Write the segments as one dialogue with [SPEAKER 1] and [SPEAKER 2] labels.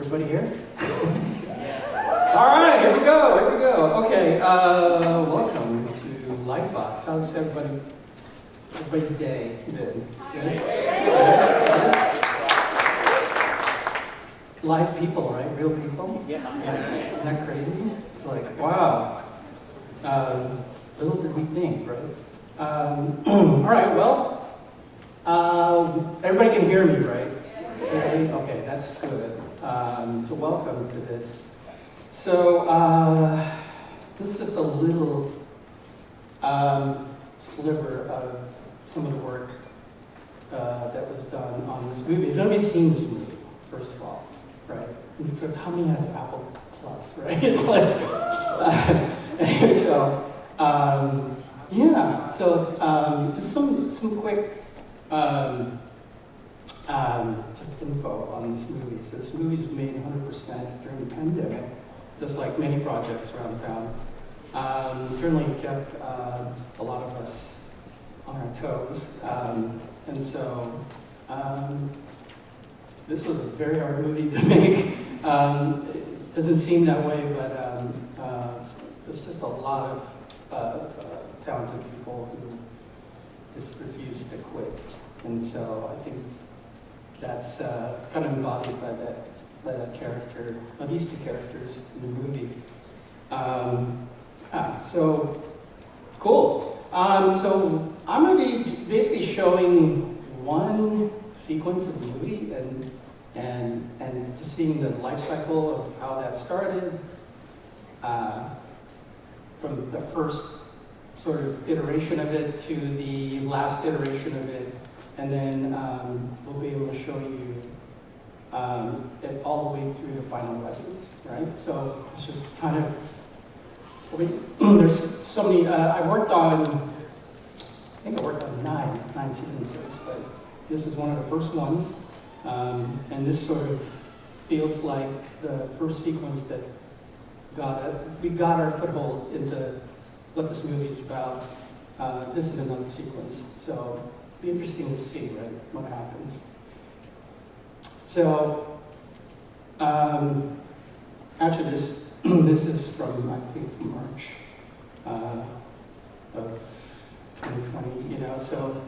[SPEAKER 1] Everybody here? All right, here we go. Okay, welcome to LightBox. How's everybody's day been? Good? Live people, right? Real people? Yeah. Isn't that crazy? It's like, wow. Little did we think, right? All right, well, everybody can hear me, right? Okay, that's good. So welcome to this. So this is just a little sliver of some of the work that was done on this movie. Has anybody seen this movie, first of all, right? How many has Apple Plus, right? It's like, yeah, so just some quick just info on this movie. So this movie was made 100% during the pandemic, just like many projects around town. Certainly kept a lot of us on our toes. And so this was a very hard movie to make. It doesn't seem that way, but there's just a lot of talented people who just refuse to quit. And so I think that's kind of embodied by that character, or these two characters in the movie. So cool. So I'm going to be basically showing one sequence of the movie and just seeing the life cycle of how that started, from the first sort of iteration of it to the last iteration of it. And then we'll be able to show you it all the way through the final record, right? So it's just kind of, there's so many, I worked on nine sequences, but this is one of the first ones. And this sort of feels like the first sequence that we got our foothold into what this movie is about. This is another sequence. So be interesting to see, right, what happens. So, actually, this is from, I think, March of 2020. You know, so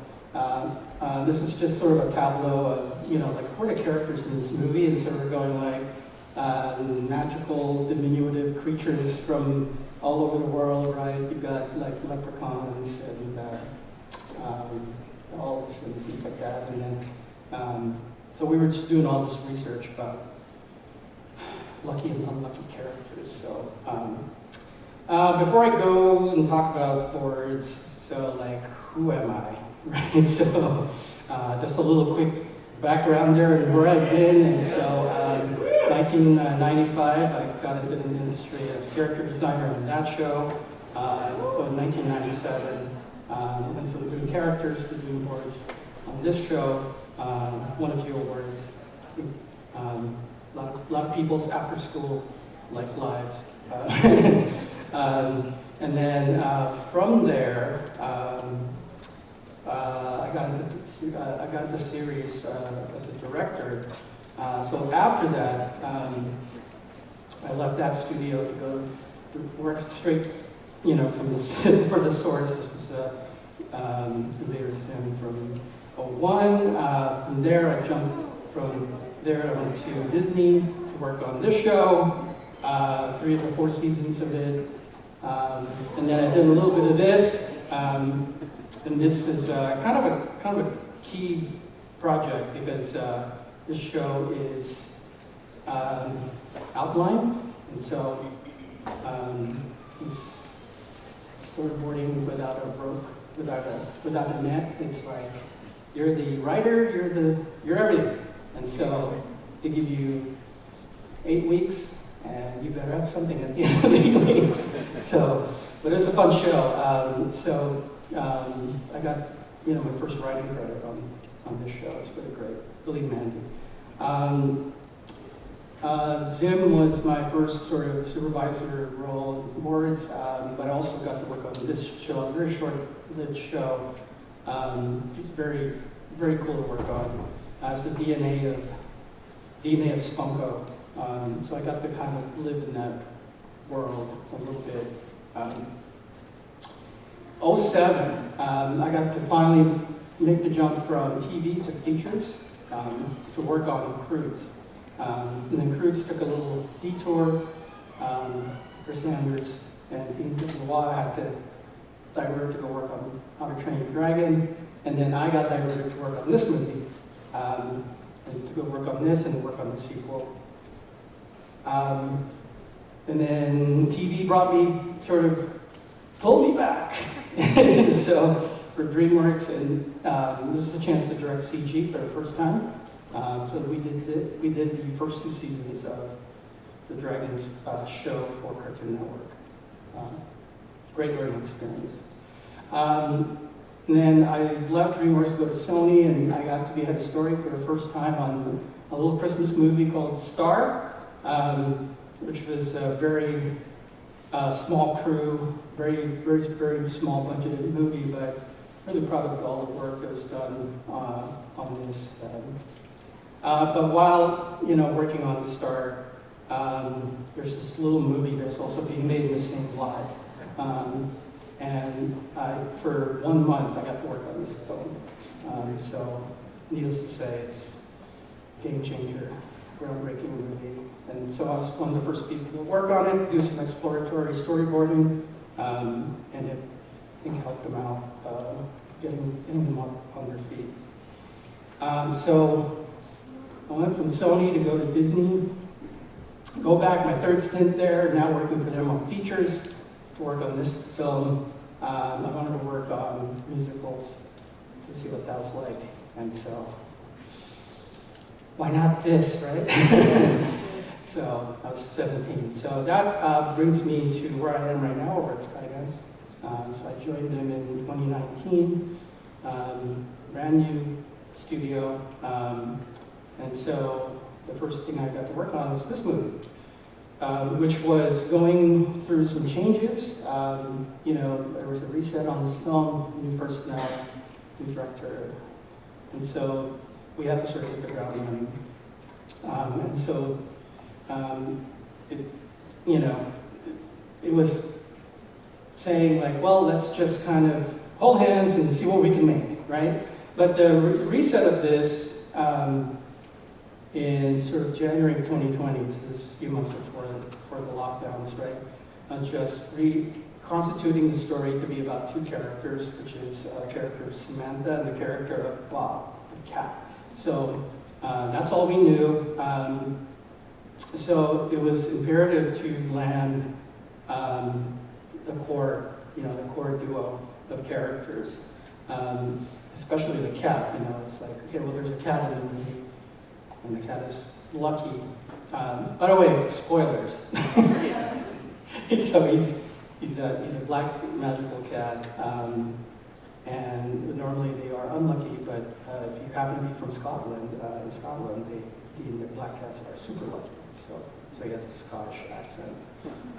[SPEAKER 1] this is just sort of a tableau of, you know, like who are the characters in this movie, and so we're going like magical, diminutive creatures from all over the world, right? You've got like leprechauns and elves and things like that, and then so we were just doing all this research about lucky and unlucky characters. So before I go and talk about boards, so like who am I, right? So just a little quick background there and where I've been. And so 1995, I got into the industry as character designer on that show. So in 1997. Went from doing characters to doing boards on this show. Won a few awards. A lot of people's after school like lives. And then from there, I got into series as a director. So after that, I left that studio to go to work straight, you know, from for the source. This is Invader Sim from 01. From there, I jumped from there. I went to Disney to work on this show, 3 of the 4 seasons of it. And then I did a little bit of this. And this is kind of a key project because this show is outline, and so it's storyboarding without a net. It's like you're the writer, you're everything, and so they give you 8 weeks, and you better have something at the end of the 8 weeks. So, but it's a fun show. I got, you know, my first writing credit on this show. It's really great, really mandy. Zim was my first sort of supervisor role in boards, but I also got to work on this show, a very short-lived show. It's very, very cool to work on. It's the DNA of Spunko, So I got to kind of live in that world a little bit. '07, I got to finally make the jump from TV to features to work on Cruise. And then Cruise took a little detour for Sanders, and in a while I had to divert to go work on How to Train Your Dragon, and then I got diverted to work on this movie, and to go work on this and work on the sequel. And then TV brought me, sort of pulled me back. And so for DreamWorks, and this is a chance to direct CG for the first time. So we did the first 2 seasons of the Dragons show for Cartoon Network. Great learning experience. And then I left DreamWorks to go to Sony, and I got to be head of story for the first time on a little Christmas movie called Star, which was a very small crew, very small budgeted movie, but really proud of all the work that was done on this. But while working on Star, there's this little movie that's also being made in the same lot. And for 1 month, I got to work on this film. So, needless to say, it's a game changer, groundbreaking movie. And so I was one of the first people to work on it, do some exploratory storyboarding, and it, I think, helped them out, getting them up on their feet. So I went from Sony to go to Disney, go back, my 3rd stint there, now working for them on features, to work on this film. I wanted to work on musicals to see what that was like, and so why not this, right? So I was 17. So that brings me to where I am right now over at Skydance. So I joined them in 2019, brand new studio, and so the first thing I got to work on was this movie. Which was going through some changes. There was a reset on this film, new personnel, new director, and so we had to sort of hit the ground running. And so it was saying like, well, let's just kind of hold hands and see what we can make, right? But the reset of this. In sort of January of 2020, so this is a few months before the lockdowns, right? Just reconstituting the story to be about 2 characters, which is the character of Samantha and the character of Bob, the cat. So that's all we knew. So it was imperative to land the core duo of characters, especially the cat. It's like, okay, well, there's a cat in the movie. And the cat is Lucky. By the way, spoilers. So he's a black magical cat, and normally they are unlucky. But if you happen to be from Scotland, in Scotland they deem that black cats are super lucky. So he has a Scottish accent.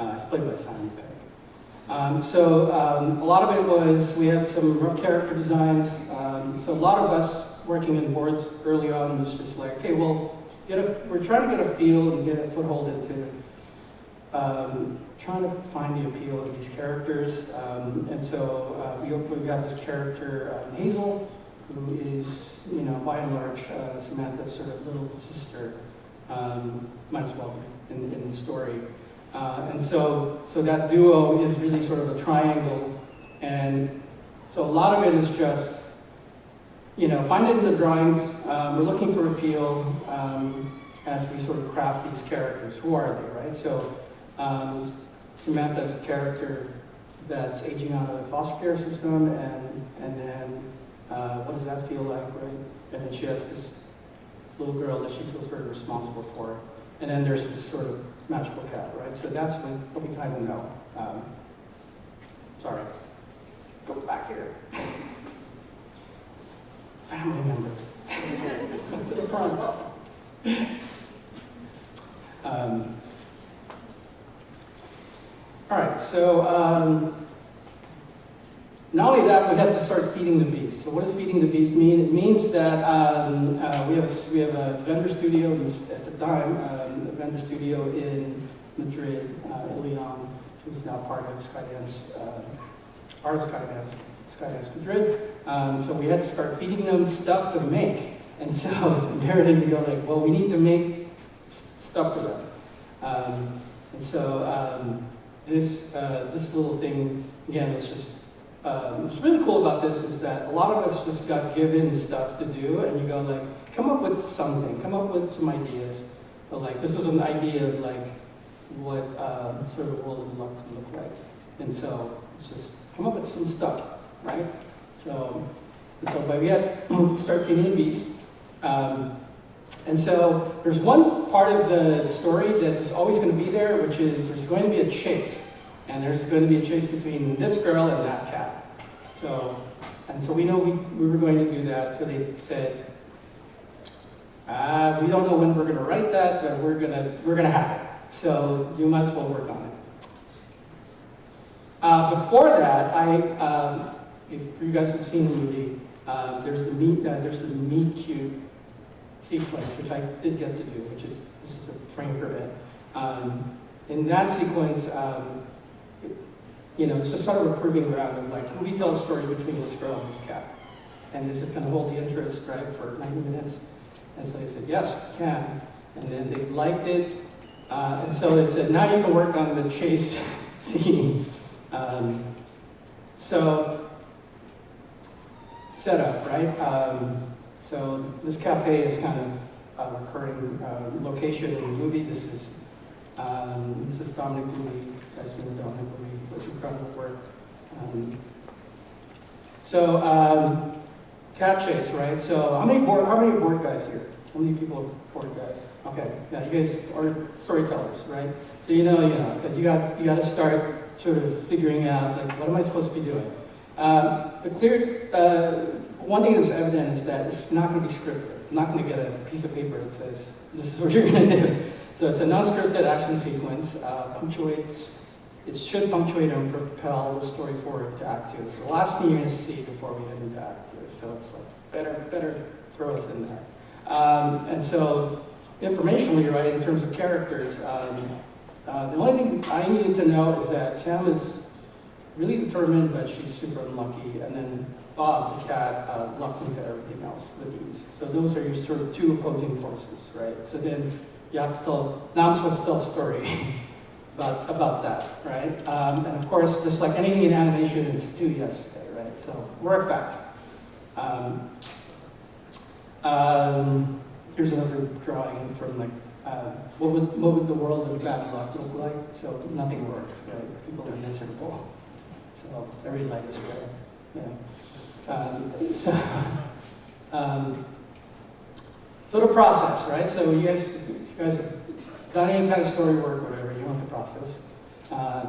[SPEAKER 1] It's played by Simon Pegg. So a lot of it was we had some rough character designs. So a lot of us. Working in boards early on was just like, okay, well, we're trying to get a feel and get a foothold into trying to find the appeal of these characters. And so we got this character, Hazel, who is, by and large, Samantha's sort of little sister, might as well be in the story. And so that duo is really sort of a triangle. And so a lot of it is just, find it in the drawings. We're looking for appeal as we sort of craft these characters. Who are they, right? So Samantha is a character that's aging out of the foster care system, and then what does that feel like, right? And then she has this little girl that she feels very responsible for. And then there's this sort of magical cat, right? So that's what we kind of know. Sorry. Go back here. Family members. All right, so not only that, we had to start feeding the beast. So what does feeding the beast mean? It means that we have a vendor studio at the time, a vendor studio in Madrid, Leon, who's now part of Skydance, Skydance Madrid. So we had to start feeding them stuff to make. And so it's imperative to go like, well, we need to make stuff for them. And so this little thing, again, it's just, what's really cool about this is that a lot of us just got given stuff to do, and you go like, come up with something, come up with some ideas. But like, this was an idea of like, what sort of world would look like. And so it's just, come up with some stuff, right? So but we had to start feeding the beast. And so there's one part of the story that is always going to be there, which is there's going to be a chase. And there's going to be a chase between this girl and that cat. So we know we were going to do that. So they said, we don't know when we're going to write that, but we're gonna have it. So you might as well work on it. Before that, if you guys have seen the movie, there's the meet cute sequence, which I did get to do, which is, this is the frame for it. In that sequence, it's just sort of a proving ground of like, can we tell a story between this girl and this cat? And this is going to hold the interest, right, for 90 minutes. And so they said, yes, we can. And then they liked it. And so they said, now you can work on the chase scene. So, setup, right? So this cafe is kind of a recurring location in the movie. This is Dominic Louis. You guys know Dominic Louis. It's incredible work. Cat chase, right? So how many board guys here? How many people are board guys? Okay, yeah, you guys are storytellers, right? So you got to start sort of figuring out like, what am I supposed to be doing? One thing that's evident is that it's not going to be scripted. I'm not going to get a piece of paper that says, this is what you're going to do. So it's a non-scripted action sequence, it should punctuate and propel the story forward to Act 2. It's the last thing you're going to see before we head into Act 2. So it's like, better throw us in there. And so, informationally, right, in terms of characters, the only thing I needed to know is that Sam is really determined, but she's super unlucky. And then Bob, the cat, lucks into everything else with ease. So those are your sort of two opposing forces, right? So then you have to now I'm supposed to tell a story about that, right? And of course, just like anything in animation, it's due yesterday, right? So work fast. Here's another drawing from like, what would the world of bad luck look like? So nothing works, right? People are miserable. So every light is red. Yeah. So the process, right? So you guys have done any kind of story work, whatever you want to process,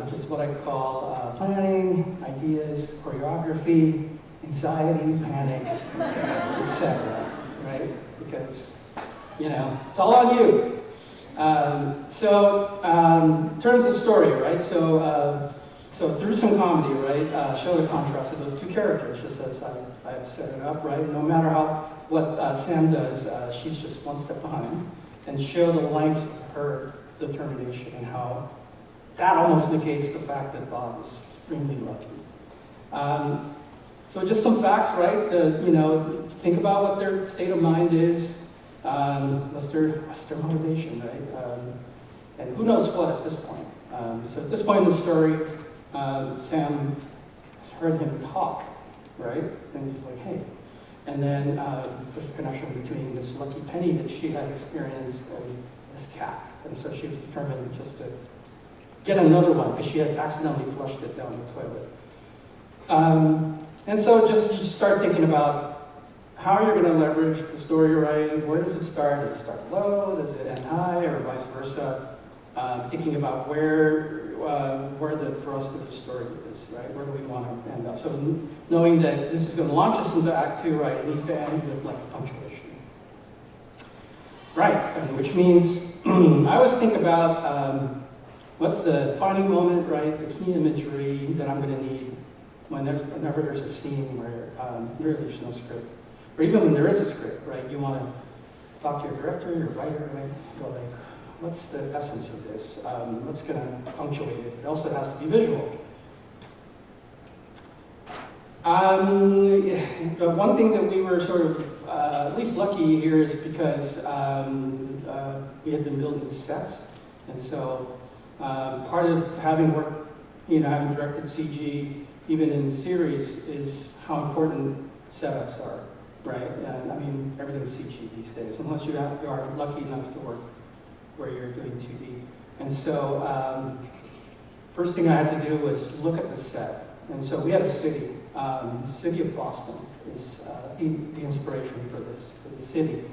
[SPEAKER 1] which is what I call planning, ideas, choreography, anxiety, panic, etc. Right? Because it's all on you. In terms of story, right? So through some comedy, right? Show the contrast of those two characters, just as I've set it up, right? No matter what Sam does, she's just one step behind, and show the lengths of her determination and how that almost negates the fact that Bob is extremely lucky. So just some facts, right? Think about what their state of mind is. What's their motivation, right? And who knows what at this point. So at this point in the story, Sam has heard him talk, right? And he's like, hey. And then there's a connection between this lucky penny that she had experienced and this cat. And so she was determined just to get another one because she had accidentally flushed it down the toilet. And so just you start thinking about how you're going to leverage the story you're writing. Where does it start? Does it start low? Does it end high? Or vice versa? Thinking about where the thrust of the story is, right? Where do we want to end up? So knowing that this is going to launch us into Act 2, right? It needs to end with like a punctuation. Right, which means I always think about what's the defining moment, right? The key imagery that I'm going to need whenever there's a scene where really there's no script, or even when there is a script, right? You want to talk to your director, your writer, right? Go like, what's the essence of this? What's going to punctuate it? It also has to be visual. One thing that we were sort of at least lucky here is because we had been building sets, and so part of having worked, having directed CG, even in series, is how important setups are, right? I mean, everything's CG these days, unless you are lucky enough to work where you're doing 2D. And so first thing I had to do was look at the set. And so we had a city. City of Boston is the inspiration for the city.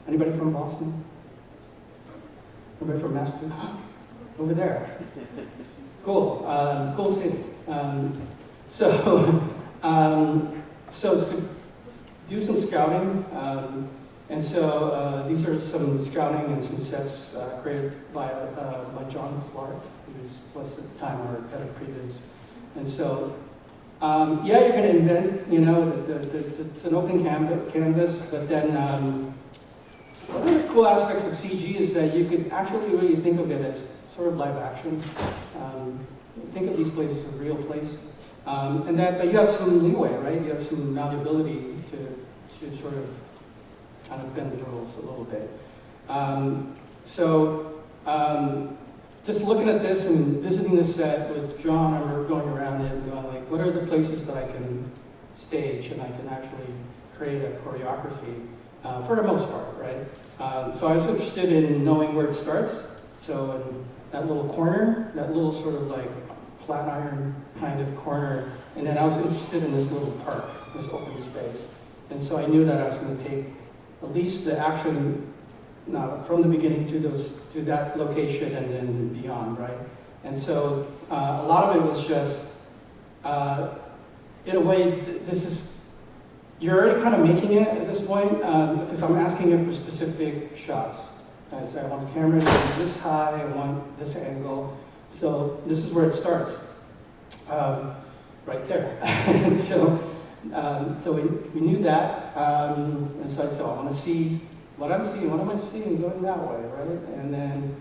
[SPEAKER 1] Anybody from Boston? Anybody from Mascot? Over there. Cool. Cool city. So to do some scouting, and so these are some scouting and some sets created by John Clark, who was at the time our head of previs. And so, yeah, you're going to invent, it's an open canvas, but then one of the cool aspects of CG is that you could actually really think of it as sort of live action. Think of these places as a real place. And that, but you have some leeway, right? You have some malleability to sort of kind of bend the rules a little bit. Just looking at this and visiting the set with John, I remember going around it and going like, what are the places that I can stage and I can actually create a choreography for the most part, right? So I was interested in knowing where it starts. So in that little corner, that little sort of like flat iron kind of corner, and then I was interested in this little park, this open space. And so I knew that I was going to take at least the action from the beginning to that location and then beyond, right? And so a lot of it was just, in a way, you're already kind of making it at this point, because I'm asking it for specific shots. I say, I want the camera to be this high, I want this angle. So this is where it starts, right there. And so we knew that, and so I said, I want to see what I'm seeing, what am I seeing going that way, right? And then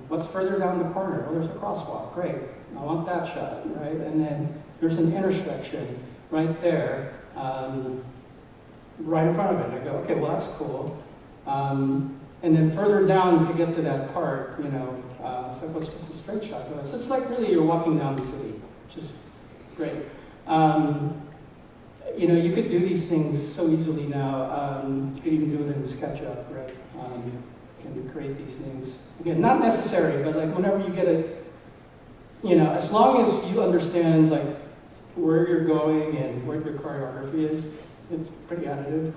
[SPEAKER 1] what's further down the corner? Oh, there's a crosswalk, great. I want that shot, right? And then there's an intersection right there, right in front of it. I go, okay, well that's cool. And then further down to get to that part, so it was just a straight shot. So it's like really you're walking down the city, which is great. You could do these things so easily now. You could even do it in SketchUp, right? You can create these things. Again, not necessary, but like whenever you get it, as long as you understand like where you're going and where your choreography is, it's pretty additive.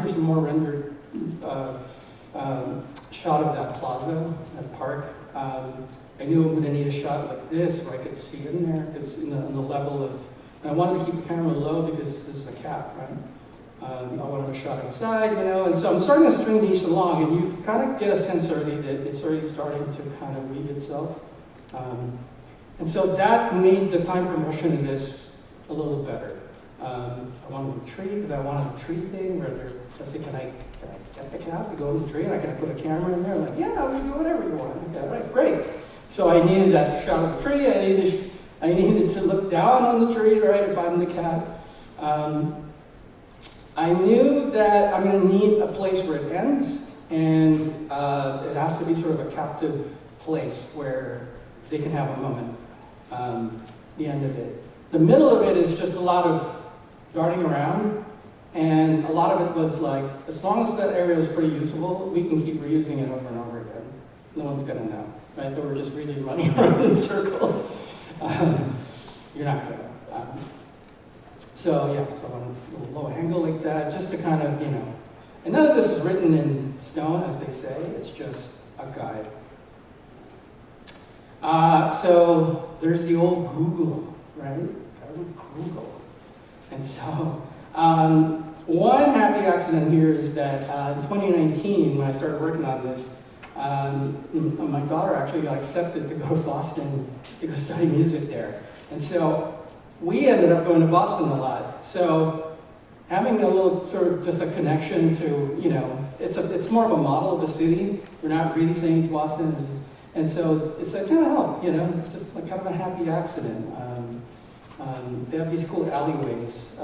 [SPEAKER 1] Here's a more rendered shot of that plaza, that park. I knew I'm going to need a shot like this where I could see in there, because in the level of, and I wanted to keep the camera low because this is a cap, right? I wanted a shot inside, and so I'm starting to string these along, and you kind of get a sense already that it's already starting to kind of weave itself. And so that made the time compression in this a little better. I wanted a tree because I wanted a tree thing where I said, can I get the cap to go in the tree, and I can put a camera in there? I'm like, yeah, we do whatever you want. Okay, right, great. So I needed that shot of the tree. I needed to look down on the tree, right, if I'm the cat. I knew that I'm going to need a place where it ends, and it has to be sort of a captive place where they can have a moment, the end of it. The middle of it is just a lot of darting around, and a lot of it was like, as long as that area was pretty usable, we can keep reusing it over and over again. No one's going to know, right? That we're just really running around in circles. You're not going to. So yeah, so on a little low angle like that, just to kind of, and none of this is written in stone, as they say. It's just a guide. So there's the old Google, right? Google. And so one happy accident here is that in 2019, when I started working on this, my daughter actually got accepted to go to Boston to go study music there. And so we ended up going to Boston a lot. So having a little sort of just a connection to, you know, it's more of a model of the city. We're not really saying it's Boston. It's just, and so it's like kind of help, you know, it's just like kind of a happy accident. They have these cool alleyways,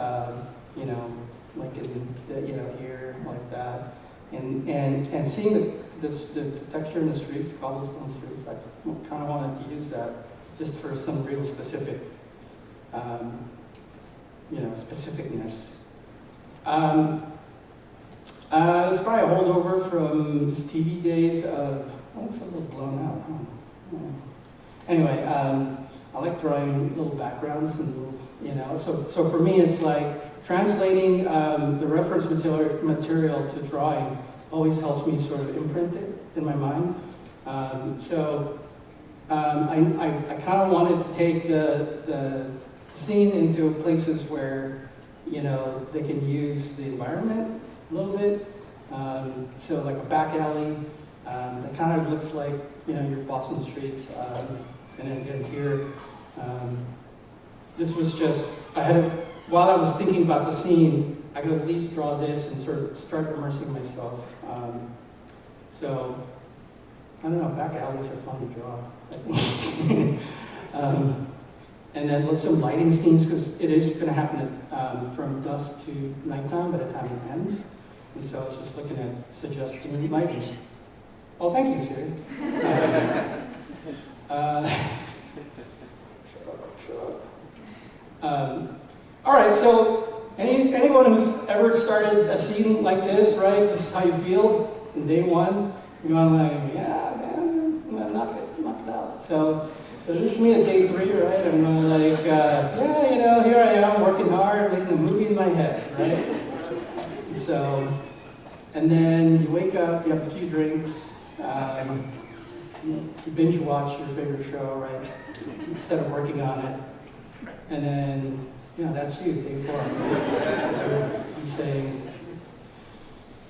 [SPEAKER 1] you know, like in the, you know, here, like that. And seeing the texture in the streets, cobblestone streets, I kind of wanted to use that just for some real specific, you know, specificness. It's probably a holdover from just TV days of, oh, it's a little blown out, huh? Oh. Anyway, I like drawing little backgrounds and little, you know, so for me it's like translating the reference material to drawing always helps me sort of imprint it in my mind. I kind of wanted to take the scene into places where, you know, they can use the environment a little bit. So like a back alley that kind of looks like, you know, your Boston streets. And then again here, this was just, while I was thinking about the scene, I could at least draw this and sort of start immersing myself. So, I don't know, back alleys are fun to draw, I think. And then some lighting schemes, because it is going to happen from dusk to nighttime by the time it ends. And so I was just looking at suggesting lighting. Oh, thank you, Siri. All right, so anyone who's ever started a scene like this, right? This is how you feel in day one. You're going like, yeah, man, I'm gonna knock it out. So this is me at day 3, right? I'm going like, yeah, you know, here I am working hard, making a movie in my head, right? So, and then you wake up, you have a few drinks, you binge watch your favorite show, right? Instead of working on it. And then, yeah, that's you, day 4. So you say,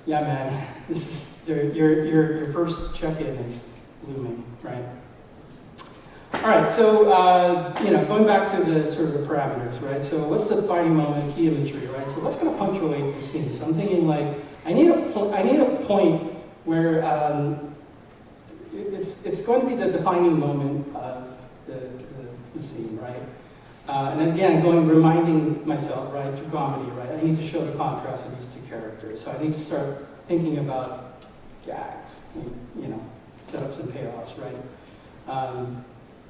[SPEAKER 1] yeah, man, this is your first check-in is looming, right? All right, so you know, going back to the sort of the parameters, right? So what's the defining moment, key imagery, right? So what's going to punctuate the scene? So I'm thinking like, I need a point where it's going to be the defining moment of the scene, right? And again, reminding myself, right, through comedy, right? I need to show the contrast of these two characters. So I need to start thinking about gags, you know, setups and payoffs, right?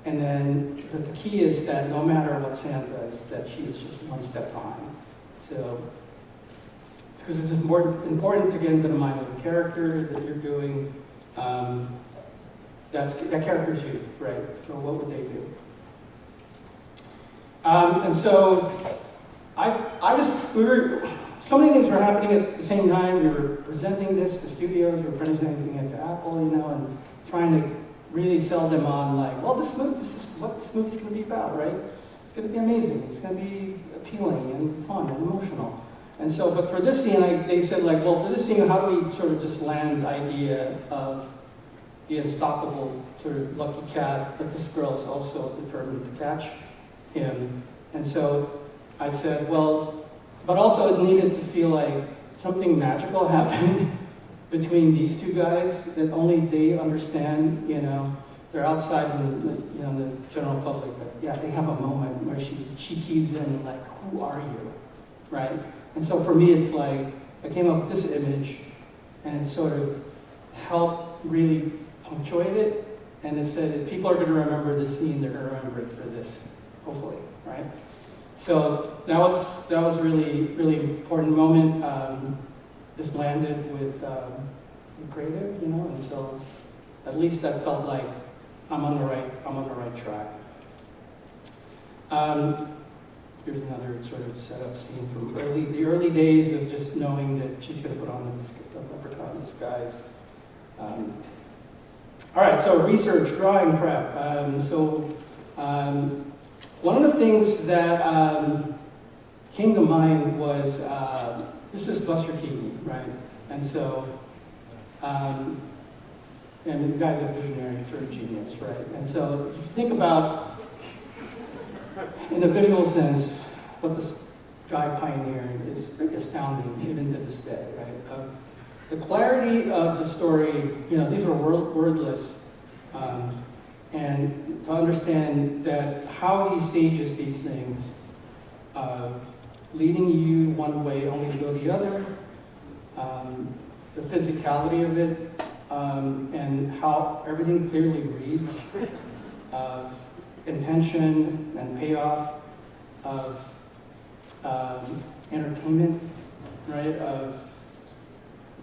[SPEAKER 1] And then the key is that no matter what Sam does, that she is just one step behind. So it's because it's important to get into the mind of the character that you're doing. That character's you, right? So what would they do? And so so many things were happening at the same time. We were presenting this to studios, we were presenting it to Apple, you know, and trying to really sell them on like, well, this is what this movie's going to be about, right? It's going to be amazing. It's going to be appealing and fun and emotional. And so, but for this scene, they said like, well, for this scene, how do we sort of just land the idea of the unstoppable sort of lucky cat, but this girl's also determined to catch him. And so I said, well, but also it needed to feel like something magical happened between these two guys that only they understand, you know. They're outside in the general public, but yeah, they have a moment where she keys in like, who are you, right? And so for me, it's like, I came up with this image and it sort of helped really punctuate it. And it said, if people are going to remember this scene, they're going to remember it for this, hopefully, right? So that was really, really important moment. This landed with creative, you know, and so at least that felt like I'm on the right track. Here's another sort of setup scene from the early days of just knowing that she's going to put on the leprechaun disguise. All right, so research, drawing prep. One of the things that came to mind was, this is Buster Keaton, right? And so, and the guy's a visionary sort of genius, right? And so if you think about in a visual sense, what this guy pioneered is pretty astounding, even to this day, right? The clarity of the story, these are wordless, and to understand that how he stages these things, leading you one way only to go the other, the physicality of it, and how everything clearly reads, intention and payoff, of entertainment, right? Of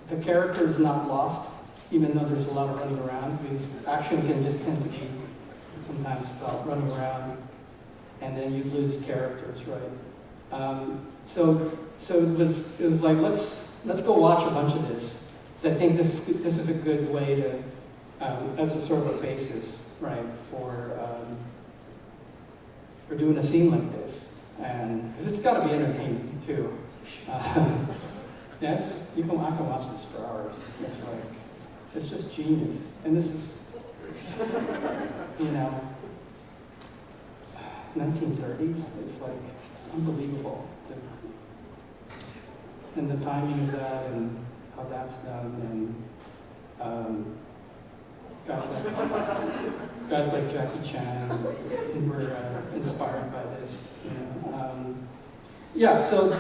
[SPEAKER 1] the character is not lost, even though there's a lot of running around, because action can just tend to be sometimes about running around, and then you lose characters, right? So it was like, let's go watch a bunch of this, because I think this is a good way to, as a sort of a basis, right, for doing a scene like this, and because it's got to be entertaining too. Yes, I can watch this for hours. It's just genius, and this is, 1930s. It's like unbelievable, and the timing of that, and how that's done, and guys like Jackie Chan were inspired by this. Yeah, so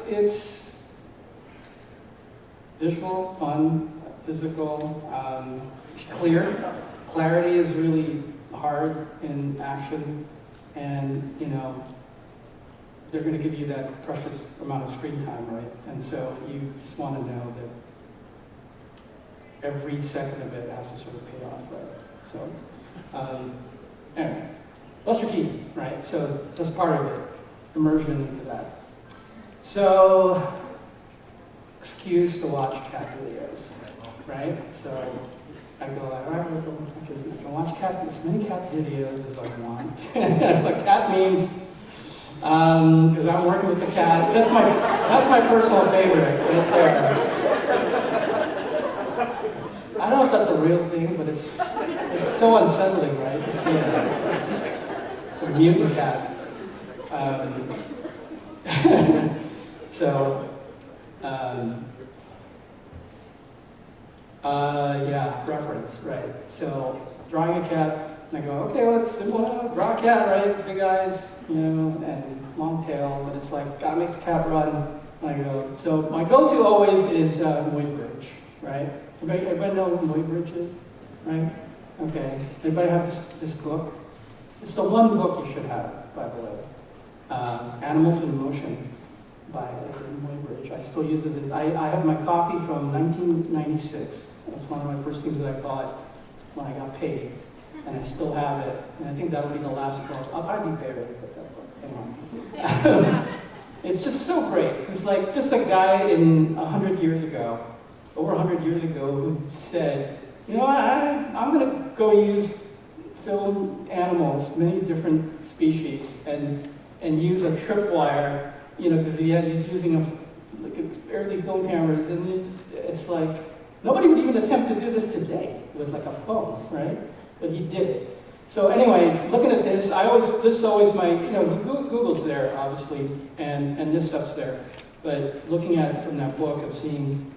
[SPEAKER 1] it's visual, fun, physical, clear. Clarity is really hard in action, and they're going to give you that precious amount of screen time, right? And so you just want to know that every second of it has to sort of pay off, right? So anyway, Buster Keaton, right? So that's part of it, immersion into that. So excuse to watch cat videos, right? So I go like, all right, I can watch as many cat videos as I want. What cat memes, because I'm working with the cat. That's my personal favorite right there. I don't know if that's a real thing, but it's so unsettling, right, to see that. It's a mutant cat. Yeah, reference, right? So drawing a cat, and I go, okay, well, it's simple, draw a cat, right? Big eyes, and long tail, but it's like, gotta make the cat run. And I go, so my go-to always is Muybridge, right? Everybody know what Muybridge is, right? Okay, anybody have this book? It's the one book you should have, by the way. Animals in Motion by Muybridge. I still use it. I have my copy from 1996. That's one of my first things that I bought when I got paid, and I still have it. And I think that'll be the last book. I'll probably be buried with that book. Hang on. It's just so great, because like just a guy over 100 years ago, who said, I'm going to go use film animals, many different species, and use a tripwire, because he's using early film cameras, and it's like, nobody would even attempt to do this today with like a phone, right? But he did it. So anyway, looking at this, this is always my, Google's there, obviously, and this stuff's there. But looking at it from that book of seeing,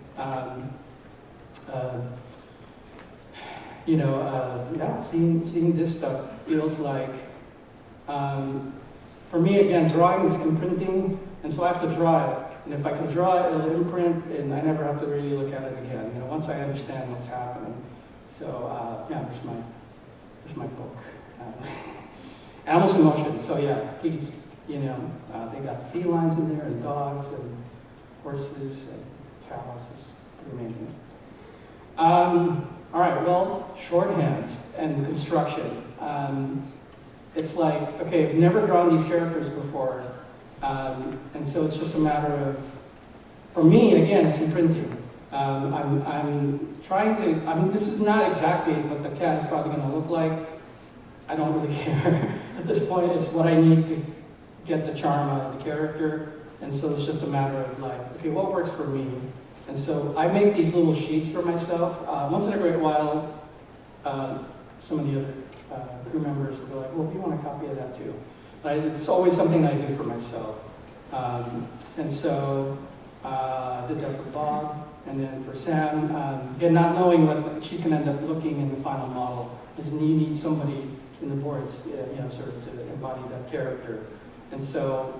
[SPEAKER 1] seeing this stuff feels like, for me, again, drawing is imprinting, and so I have to draw it. And if I can draw it, it'll imprint, and I never have to really look at it again, once I understand what's happening. So, there's my book. Animals in Motion. So yeah, please, they got felines in there, and dogs, and horses, and cows. It's pretty amazing. All right, well, shorthands and construction. It's like, okay, I've never drawn these characters before, and so it's just a matter of, for me, again, it's imprinting. I'm trying to, this is not exactly what the cat is probably going to look like. I don't really care. At this point, it's what I need to get the charm out of the character, and so it's just a matter of like, okay, what works for me? And so I make these little sheets for myself. Once in a great while, some of the other crew members will be like, well, do you want a copy of that too? It's always something I do for myself. And so I did that for Bob, and then for Sam, again, not knowing what she's going to end up looking in the final model, is you need somebody in the boards, sort of to embody that character. And so,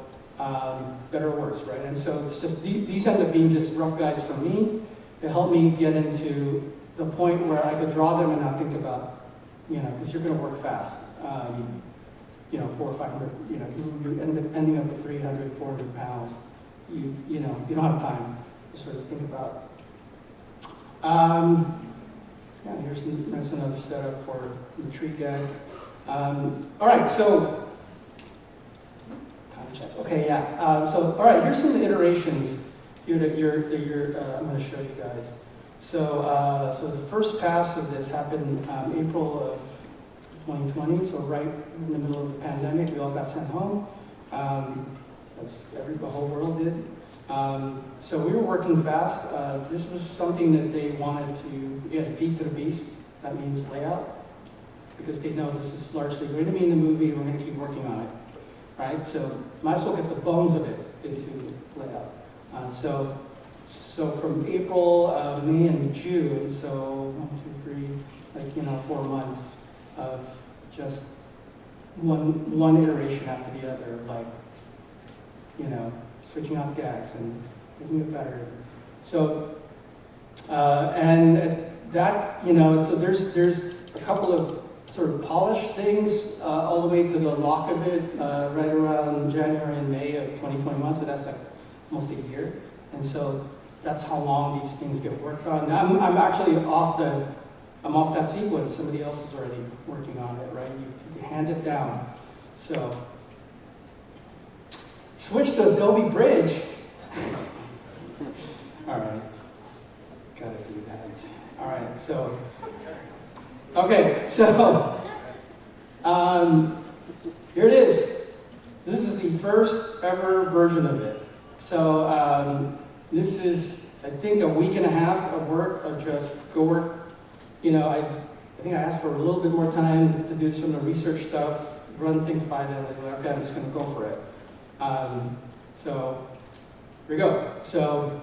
[SPEAKER 1] better or worse, right? And so it's just, these end up being just rough guides for me. It helped me get into the point where I could draw them and not think about, because you're going to work fast. 400 or 500, you end up ending up with 300, 400 pounds. You don't have time to sort of think about. Here's another setup for the tree guide. All right, so, time check. Okay, yeah. So, all right, here's some of the iterations here that I'm going to show you guys. So, so the first pass of this happened April of 2020, so right in the middle of the pandemic, we all got sent home, as the whole world did. So we were working fast. This was something that they wanted to feed to the beast. That means layout, because they know this is largely going to be in the movie. We're going to keep working on it, right? So might as well get the bones of it into layout. So from April, May, and June. So 1, 2, 3, 4 months of just one iteration after the other, like switching out gags and making it better. So and that so there's a couple of sort of polished things all the way to the lock of it right around January and May of 2021. So that's like almost a year, and so that's how long these things get worked on. Now, I'm actually off that sequence. Somebody else is already working on it, right? You hand it down. So, switch to Adobe Bridge. All right, gotta do that. All right, so, okay, so, here it is. This is the first ever version of it. So, this is, I think, a week and a half of work of just go work. I think I asked for a little bit more time to do some of the research stuff, run things by them. I was like, okay, I'm just going to go for it. So here we go. So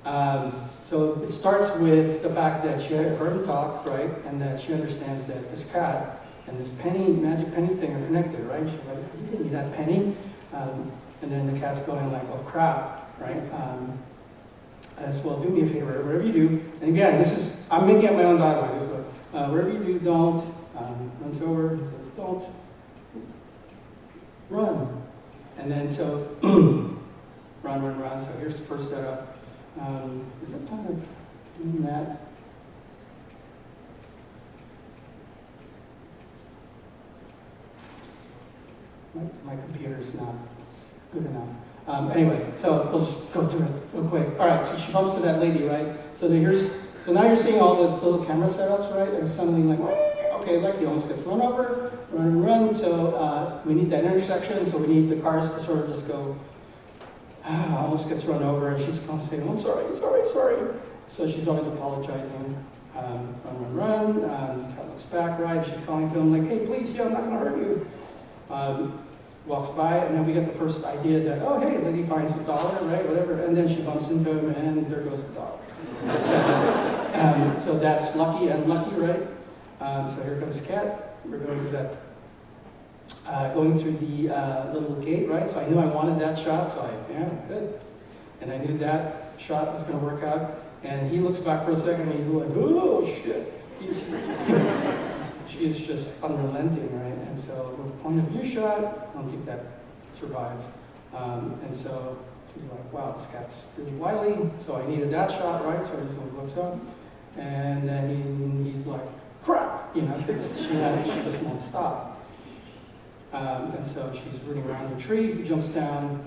[SPEAKER 1] so it starts with the fact that she heard him talk, right, and that she understands that this cat and this magic penny thing are connected, right? She's like, you give me that penny, and then the cat's going like, oh crap, right? As well, do me a favor, whatever you do. And again, I'm making up my own dialogue. Whatever you do, don't. Runs over, says, don't. Run. And then so, run. So here's the first setup. Is it kind of doing that? My computer is not good enough. Anyway, so we'll just go through it real quick. All right, so she bumps to that lady, right? So now you're seeing all the little camera setups, right? And suddenly like, okay, like he almost gets run over, run. So we need that intersection, so we need the cars to sort of just go, almost gets run over, and she's going to say, I'm sorry. So she's always apologizing. Run. Cat looks back, right? She's calling to him like, hey, please, I'm not going to hurt you. Walks by, and then we get the first idea that, oh, hey, lady finds $1, right, whatever, and then she bumps into him, and there goes the dollar. So that's lucky and unlucky, right? So here comes Cat. We're going through that, going through the little gate, right? So I knew I wanted that shot, so good. And I knew that shot was going to work out, and he looks back for a second, and he's like, oh, shit. She is just unrelenting, right? And so with point of view shot, I don't think that survives. And so she's like, wow, this cat's really wily. So I needed that shot, right? So he just looks up, and then he's like, crap, because she just won't stop. And so she's rooting around the tree, jumps down,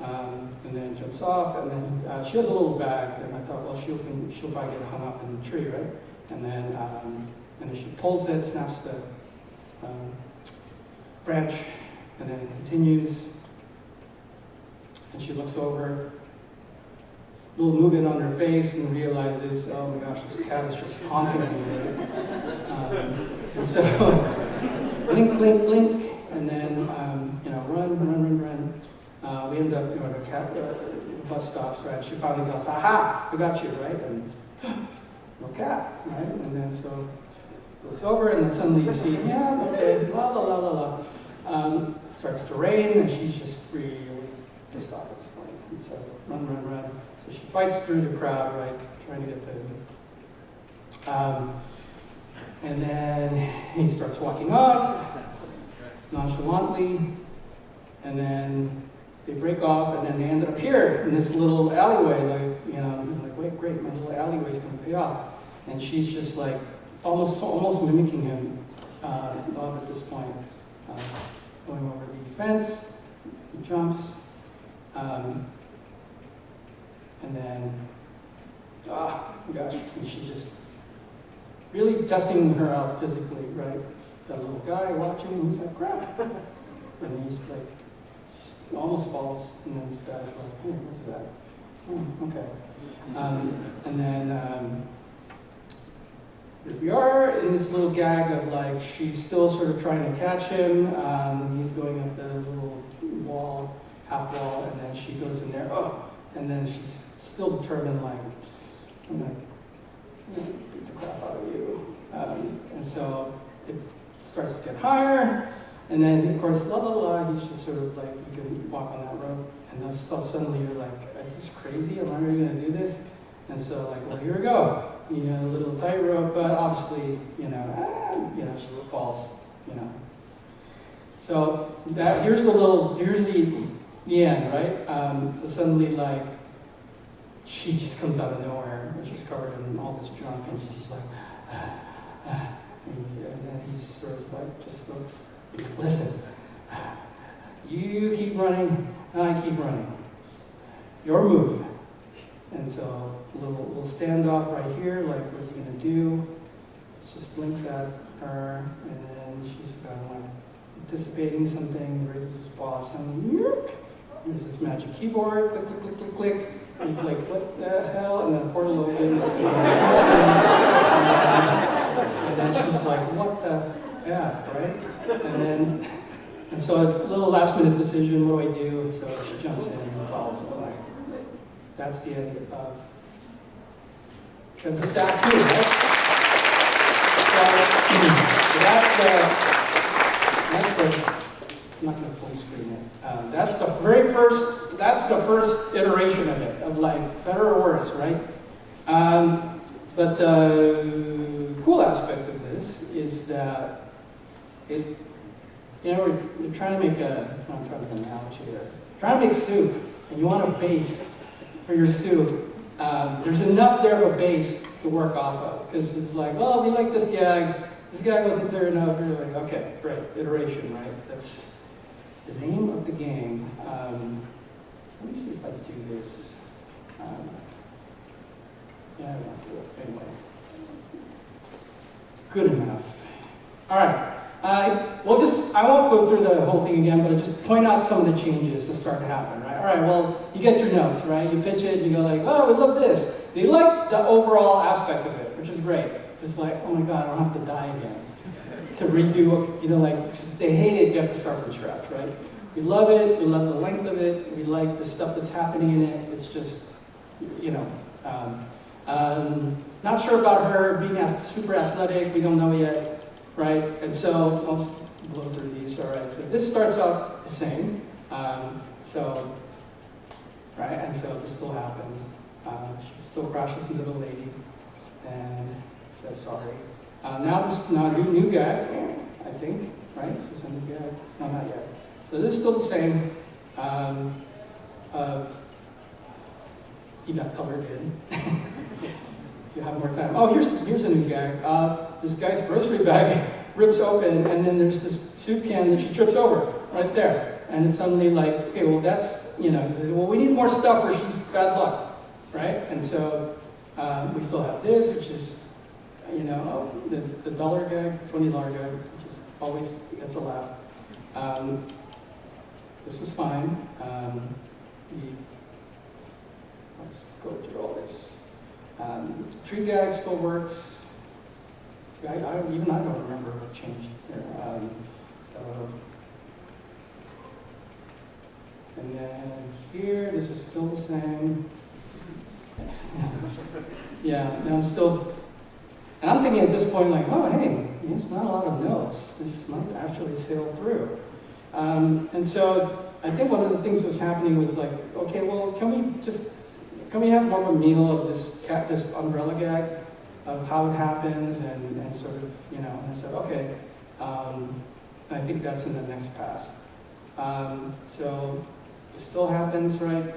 [SPEAKER 1] and then jumps off, and then she has a little bag, and I thought, well, she'll probably get hung up in the tree, right? And then she pulls it, snaps the branch, and then it continues. And she looks over, little movement on her face and realizes, oh my gosh, this cat is just honking at me. And so, blink, blink, blink, and then, run. We end up, the bus stops, right? She finally goes, aha, I got you, right? And no cat, right? And then so it goes over, and then suddenly you see, yeah, okay, la la la la la. Starts to rain, and she's just really pissed off at this point. And so run. So she fights through the crowd, right, trying to get to him. And then he starts walking off nonchalantly, and then they break off, and then they ended up here in this little alleyway, like, wait, great, my little alleyway is going to pay off. And she's just like almost mimicking him at this point, going over the fence. He jumps, and then, oh my gosh, and she just really testing her out physically, right? Got a little guy watching, and he's like, crap. And he's like, she almost falls, and then this guy's like, hey, what is that? Oh, okay. And then here we are in this little gag of like, she's still sort of trying to catch him. He's going up the little wall, half wall, and then she goes in there, and then she's still determined, like, I'm gonna beat the crap out of you. And so it starts to get higher, and then of course, la la la, he's just sort of like, you can walk on that rope, and then suddenly you're like, is this crazy? Am I really gonna do this? And so like, well, here we go. A little tightrope, but obviously, she falls, So here's the end, right? So suddenly, like, she just comes out of nowhere, and she's covered in all this junk, and she's like, and then he sort of like just looks, listen, you keep running, I keep running. Your move. And so a little standoff right here, like what's he gonna do? Just blinks at her, and then she's kind of like anticipating something, raises his paw, and here's this magic keyboard, click, click, click, click, click. And he's like, what the hell? And then a portal opens, and then she's like, what the F, right? And so a little last minute decision, what do I do? So she jumps in and follows him. That's the end of Kansas Stack 2, right? I'm not going to full screen it. That's the first iteration of it, of like better or worse, right? But the cool aspect of this is that we're trying to make I'm trying to make an analogy here. Trying to make soup, and you want a base for your soup. There's enough there of a base to work off of, because it's like, well, we like this gag. This guy wasn't there enough. You're like, okay, great, iteration, right? That's the name of the game. Let me see if I do this. Yeah, I won't do it anyway. Good enough. All right. I won't go through the whole thing again, but I'll just point out some of the changes that start to happen, right? All right, well, you get your notes, right? You pitch it, you go like, oh, we love this. You like the overall aspect of it, which is great. Just like, oh my God, I don't have to die again to redo, like, they hate it, you have to start from scratch, right? We love it, we love the length of it, we like the stuff that's happening in it. It's just, not sure about her being super athletic, we don't know yet. Right, and so I'll blow through these. All right, so this starts out the same. And so this still happens. She still crashes into the lady and says sorry. Now new gag, I think, right? So some new gag. No, not yet. So this is still the same. He got colored in. So you have more time. Oh, here's a new gag. This guy's grocery bag rips open, and then there's this soup can that she trips over right there. And it's suddenly like, okay, well that's, he says, well, we need more stuff or she's bad luck, right? And so we still have this, which is, the dollar gag, $20 gag, which is always gets a laugh. This was fine. Let's go through all this. Tree gag still works. Even I don't remember what changed here. And then here, this is still the same. Yeah, and I'm still, and I'm thinking at this point like, oh hey, it's not a lot of notes. This might actually sail through. And so I think one of the things that was happening was like, okay, well, can we have more of a meal of this umbrella gag of how it happens and sort of, and I said, okay, and I think that's in the next pass. So it still happens, right?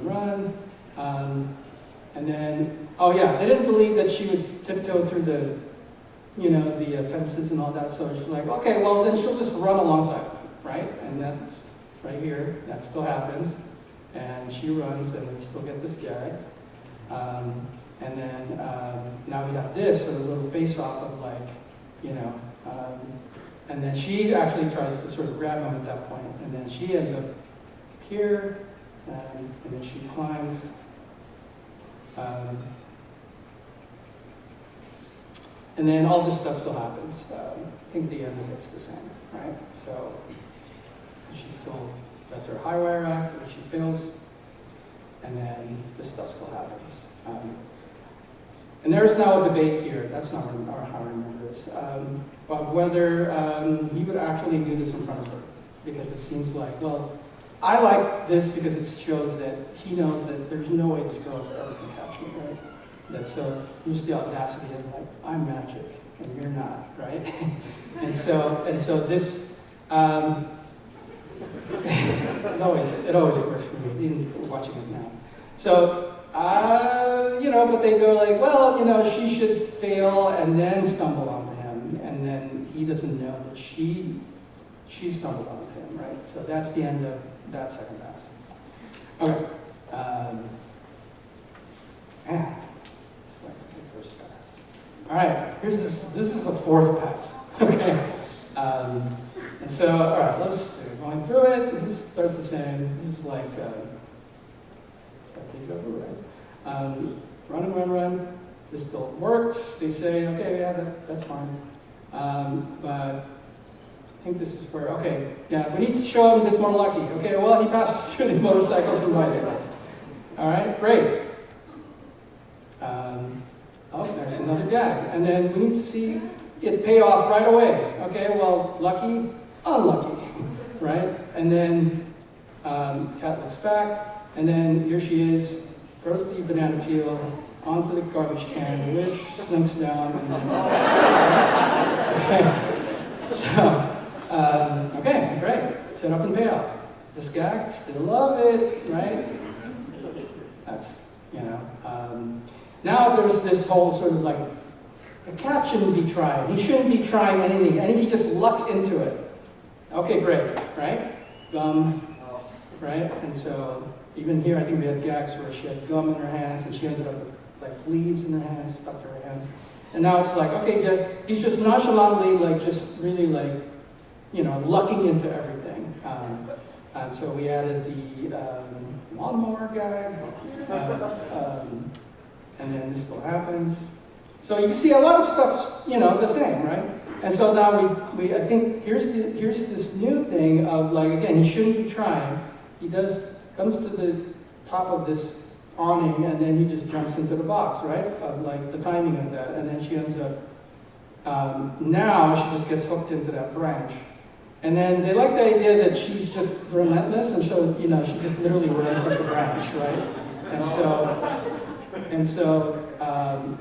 [SPEAKER 1] Run. And then, oh yeah, they didn't believe that she would tiptoe through the, the fences and all that, so she's like, okay, well then she'll just run alongside them, right? And that's right here, that still happens. And she runs and we still get this gag. And then now we have this sort of little face-off of like, and then she actually tries to sort of grab him at that point. And then she ends up here, and then she climbs. And then all this stuff still happens. I think the end of it's the same, right? So she still does her high wire act, but she fails, and then this stuff still happens. And there's now a debate here, that's not how I remember this, about whether he would actually do this in front of her, because it seems like, well, I like this because it shows that he knows that there's no way this girl ever can catch me, right? That so here's the audacity of like, I'm magic and you're not, right? and so this it always works for me, even watching it now. So but they go like, well, she should fail and then stumble onto him, and then he doesn't know that she stumbled onto him, right? So that's the end of that second pass. Okay. It's like the first pass. All right, this is the fourth pass, okay? And so, all right, let's going through it. This starts the same. This is like, run. This still works. They say, okay, yeah, that's fine. But I think this is where, okay, yeah, we need to show him a bit more lucky. Okay, well, he passes through the motorcycles and bicycles. All right, great. There's another gag. And then we need to see it pay off right away. Okay, well, lucky, unlucky, right? And then Kat looks back, and then here she is, throws the banana peel onto the garbage can, which slinks down, and then okay. So, okay, great. Set up and pay off. This gag, still love it, right? That's, now there's this whole sort of like, the cat shouldn't be trying. He shouldn't be trying anything, and he just lucks into it. Okay, great, right? Gum, right? And so, even here, I think we had gags where she had gum in her hands, and she ended up with like leaves in her hands, stuck to her hands. And now it's like, okay, yeah, he's just nonchalantly, like, just really like, lucking into everything. And so we added the lawnmower gag, and then this still happens. So you see a lot of stuff's, the same, right? And so now I think here's this new thing of like, again, he shouldn't be trying. He comes to the top of this awning, and then he just jumps into the box, right? Of like the timing of that, and then she ends up, now she just gets hooked into that branch. And then they like the idea that she's just relentless, and so, she just literally runs up the branch, right? And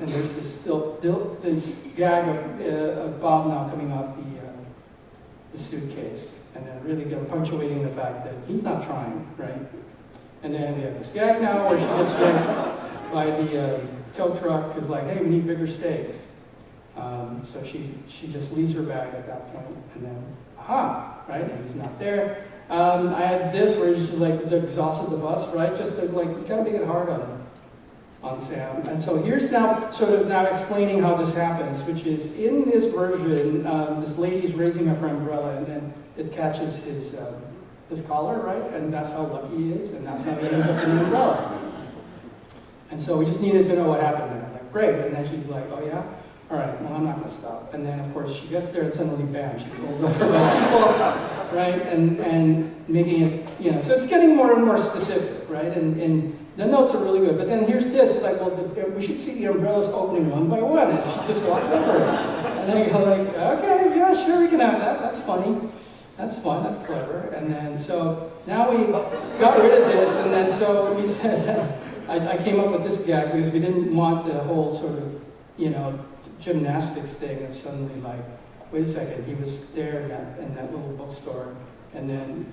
[SPEAKER 1] there's this gag of Bob now coming off the suitcase, and then really punctuating the fact that he's not trying, right? And then we have this gag now where she gets grabbed by the tow truck, who's like, hey, we need bigger stakes. So she just leaves her bag at that point, and then, right? And he's not there. I had this where he's just like exhausted the bus, right? Just to, like, you gotta make it hard on Sam. And so here's now sort of now explaining how this happens, which is in this version, this lady's raising up her umbrella, and then it catches his collar, right? And that's how lucky he is, and that's how he ends up in the umbrella. And so we just needed to know what happened there. Like, great. And then she's like, oh yeah? All right, well, I'm not going to stop. And then, of course, she gets there and suddenly, bam, she's pulled over by people, right? And making it, you know, so it's getting more and more specific, right? And the notes are really good. But then here's this, it's like, well, we should see the umbrellas opening one by one as she just walks over. And then you go like, okay, yeah, sure, we can have that. That's funny. That's fun, that's clever. And then, so now we got rid of this, and then so we said, I came up with this gag because we didn't want the whole sort of, you know, gymnastics thing of suddenly like, wait a second, he was there in that little bookstore, and then,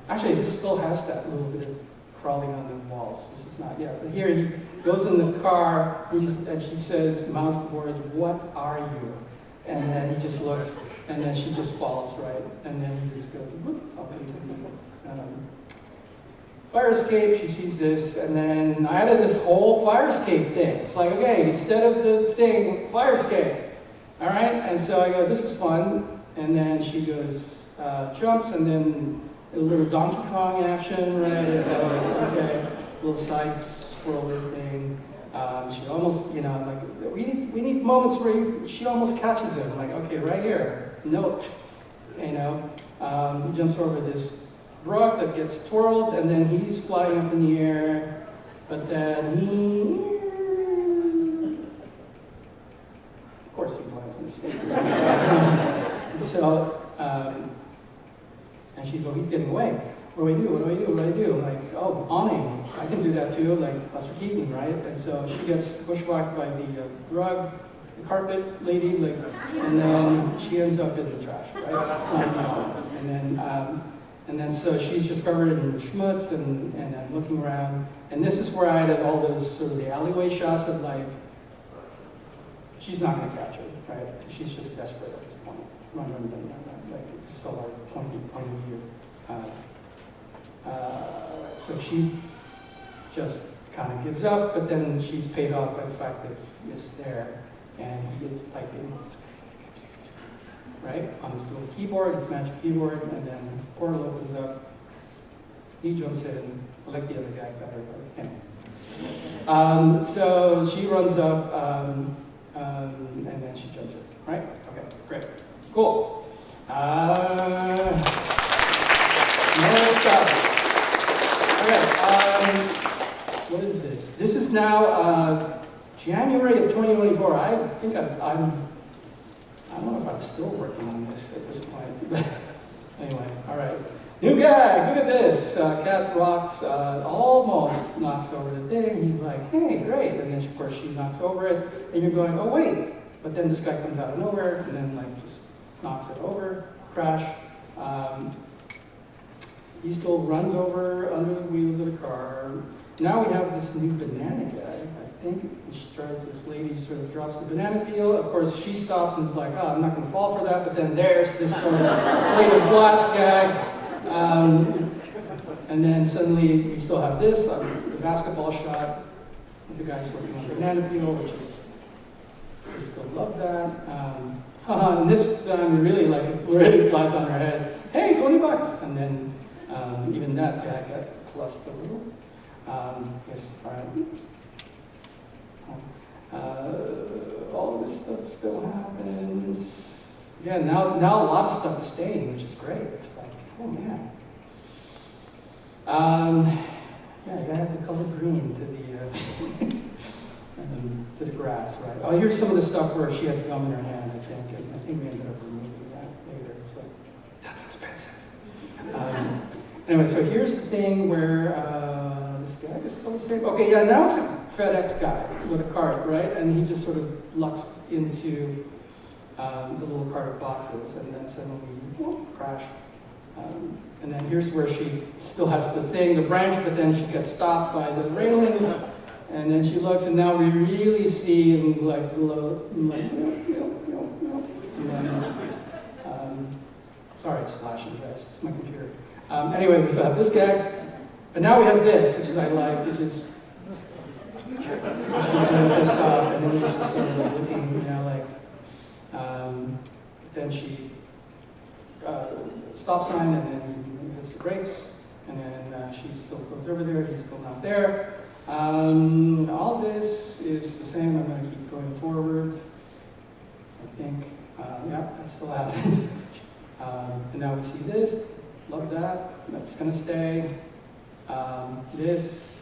[SPEAKER 1] actually this still has that little bit of crawling on the walls. This is not yet, but here he goes in the car, and she says, mouths the words, what are you? And then he just looks, and then she just falls, right? And then he just goes, whoop, up into the fire escape. She sees this, and then I added this whole fire escape thing. It's like, okay, instead of the thing, fire escape. All right? And so I go, this is fun. And then she goes, jumps, and then a little Donkey Kong action, right? Okay, little side scroller thing. She almost, you know, like, we need moments where she almost catches him. Like, okay, right here, note. You know, he jumps over this rug that gets twirled, and then he's flying up in the air, but then of course he flies in his face. And so, and she's, oh, he's getting away. What do I do? What do I do? What do I do? I'm like, oh, awning. I can do that too, like Buster Keaton, right? And so she gets bushwhacked by the rug, the carpet lady, like, and then she ends up in the trash, right? And then so she's just covered in schmutz and I'm looking around. And this is where I added all those sort of the alleyway shots of like, she's not going to catch it, right? She's just desperate at this point. Run, like, just so like 20 years. So she just kind of gives up, but then she's paid off by the fact that he is there and he is typing, right, on his little keyboard, his magic keyboard, and then the portal opens up, he jumps in. I like the other guy better, but anyway. So she runs up, and then she jumps in, right? Okay, great, cool. More stuff. Okay, what is this? This is now January of 2024. I think I don't know if I'm still working on this at this point. But anyway, all right. New guy, look at this. Cat rocks, almost knocks over the thing. He's like, hey, great. And then, of course, she knocks over it. And you're going, oh, wait. But then this guy comes out of nowhere and then, like, just knocks it over, crash. He still runs over under the wheels of the car. Now we have this new banana guy, I think. This lady sort of drops the banana peel. Of course, she stops and is like, oh, I'm not going to fall for that. But then there's this sort of plate of glass gag. And then suddenly we still have this, the basketball shot with the guy slipping on the banana peel, which is, we still love that. And this time, really, like, it already flies on her head. Hey, $20. And then even that guy got plussed a little. Yes, all right. All of this stuff still happens. Yeah, now a lot of stuff is staying, which is great. It's like, oh man. Yeah, you gotta have the color green to the grass, right? Oh, here's some of the stuff where she had gum in her hand, I think. And I think we ended up removing that later. So that's expensive. Anyway, so here's the thing where this guy is supposed to say, okay, yeah, now it's a FedEx guy with a cart, right? And he just sort of lucks into the little cart of boxes, and then suddenly, whoop, crash. And then here's where she still has the thing, the branch, but then she gets stopped by the railings, and then she looks, and now we really see him like below, like, and then, sorry, it's flashing, guys. It's my computer. Anyway, we still have this guy, but now we have this, which is I like, which is she's really pissed off, and then he's just sort of like looking, you know, like. Then she stop sign, and then he hits the brakes, and then she still goes over there. He's still not there. All this is the same. I'm going to keep going forward. I think, yeah, that still happens. And now we see this. Love that. That's going to stay. This,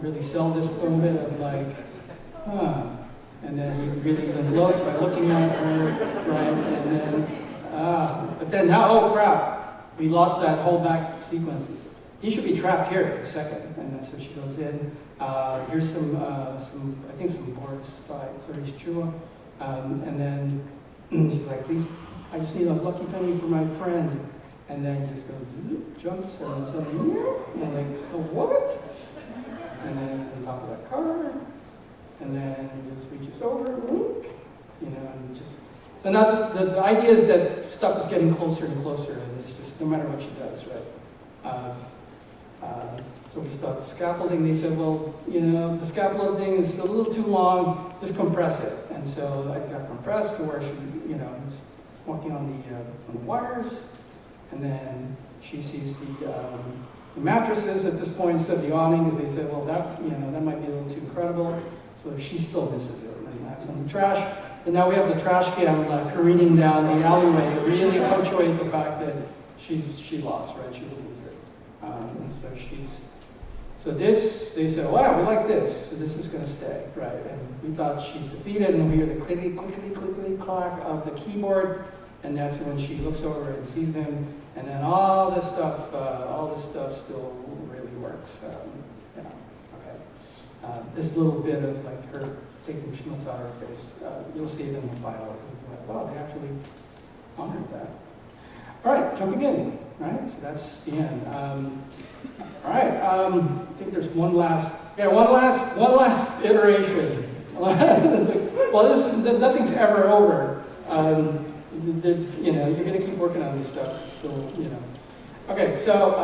[SPEAKER 1] really sell this a little bit of like, huh. And then he really loves by looking at her, right? And then, but then now, oh crap, we lost that whole back sequence. He should be trapped here for a second. And then so she goes in. Here's some, I think some boards by Clarice Chua. And then she's like, please, I just need a lucky penny for my friend. And then he just goes, jumps, and suddenly, and like, oh, what? And then he's on top of that car. And then he just reaches over, whoop, you know, and just, so now the idea is that stuff is getting closer and closer, and it's just no matter what she does, right? So we start the scaffolding. They said, well, you know, the scaffolding is a little too long, just compress it. And so I got compressed to where she, you know, was walking on the wires, and then she sees the mattresses at this point instead of the awnings. They said, well, that, you know, that might be a little too incredible. So she still misses it. And that's on the trash. And now we have the trash can careening down the alleyway to really punctuate the fact that she lost, right? She was a loser. And so so this, they said, wow, we like this. So this is going to stay, right? And we thought she's defeated, and we hear the clickety, clickety, clickety clack of the keyboard. And that's when she looks over and sees him. And then all this stuff still really works. This little bit of like her taking schmutz out of her face, you'll see it in the file. Like, wow, they actually honored that. All right, jumping in, right? So that's the end. All right, I think there's one last iteration. Well, nothing's ever over. You know, you're going to keep working on this stuff. So, you know. Okay, so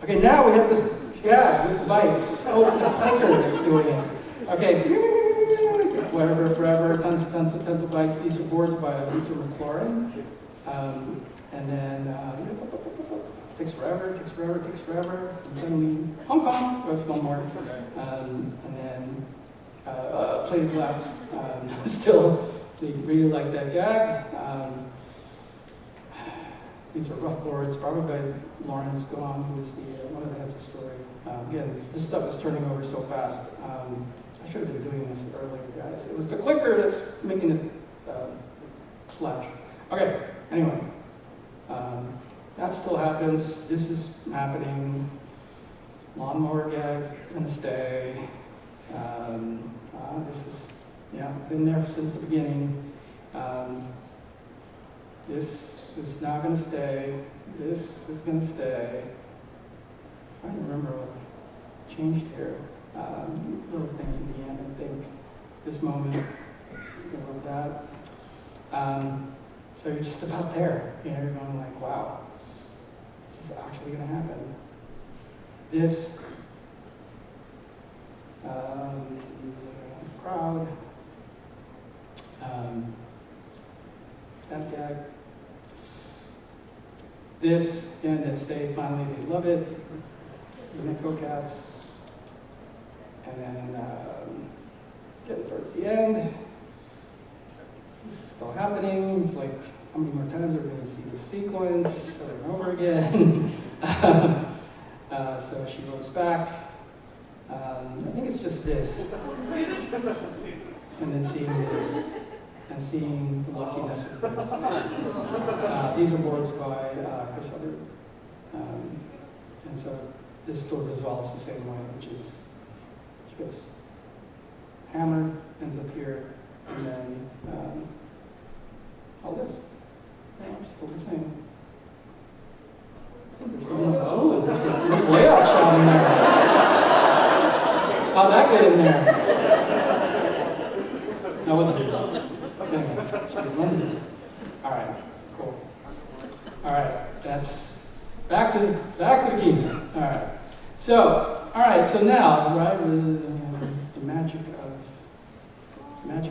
[SPEAKER 1] okay, now we have this gag with lights. Oh, it's the clicker that's doing it. Okay, whatever, forever, tons of bytes. These are boards by Luther McLaurin. And then takes forever. And suddenly, Hong Kong, goes one more. And then plated glass, still, they really like that gag. These are rough boards, probably by Lawrence Gong, who is one of the heads of Story. Again, this stuff is turning over so fast. I should have been doing this earlier, guys. It was the clicker that's making it flash. Okay, anyway. That still happens. This is happening. Lawnmower gags can stay. This is, yeah, been there since the beginning. This is now going to stay. This is going to stay. I don't remember what changed here. Little things at the end, I think. This moment, about that. So you're just about there. You know, you're going like, wow, this is actually going to happen. This, crowd, that gag. This, again, that stay, finally, they love it. The Nico cats. And then, getting towards the end. This is still happening. It's like, how many more times are we going to see this sequence over and over again? So she goes back. I think it's just this. And then seeing this. And seeing the luckiness of this. These are boards by Chris Hubbard. And so this still resolves the same way, which is she goes hammer, ends up here, and then all this. Still the same. There's layout shot in there. How'd that get in there? That wasn't good. All right, cool. All right, that's back to the keynote. All right. So now, right, it's the magic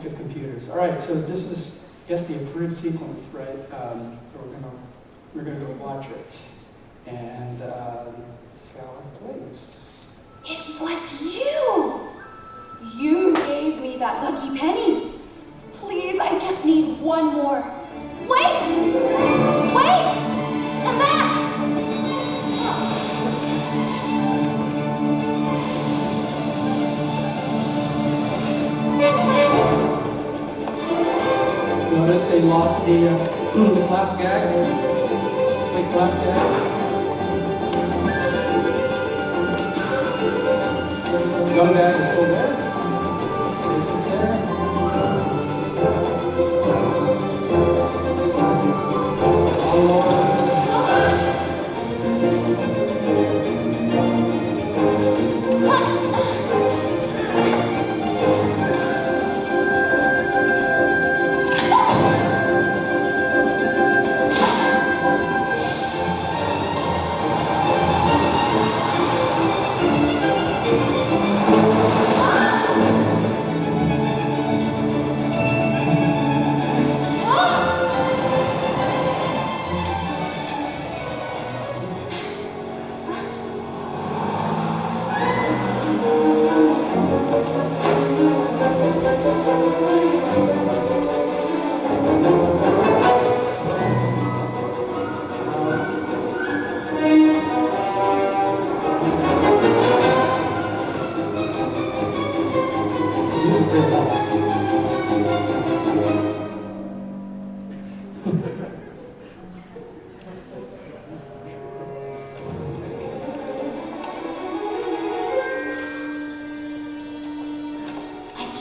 [SPEAKER 1] of computers. All right, so this is, I guess, the approved sequence, right? So we're gonna go watch it and see how it plays.
[SPEAKER 2] It was you! You gave me that lucky penny. Please, I just need one more. Wait! Wait! Come back!
[SPEAKER 1] Notice they lost the glass gag, big glass gag. Gum bag is still there. This is there. One more.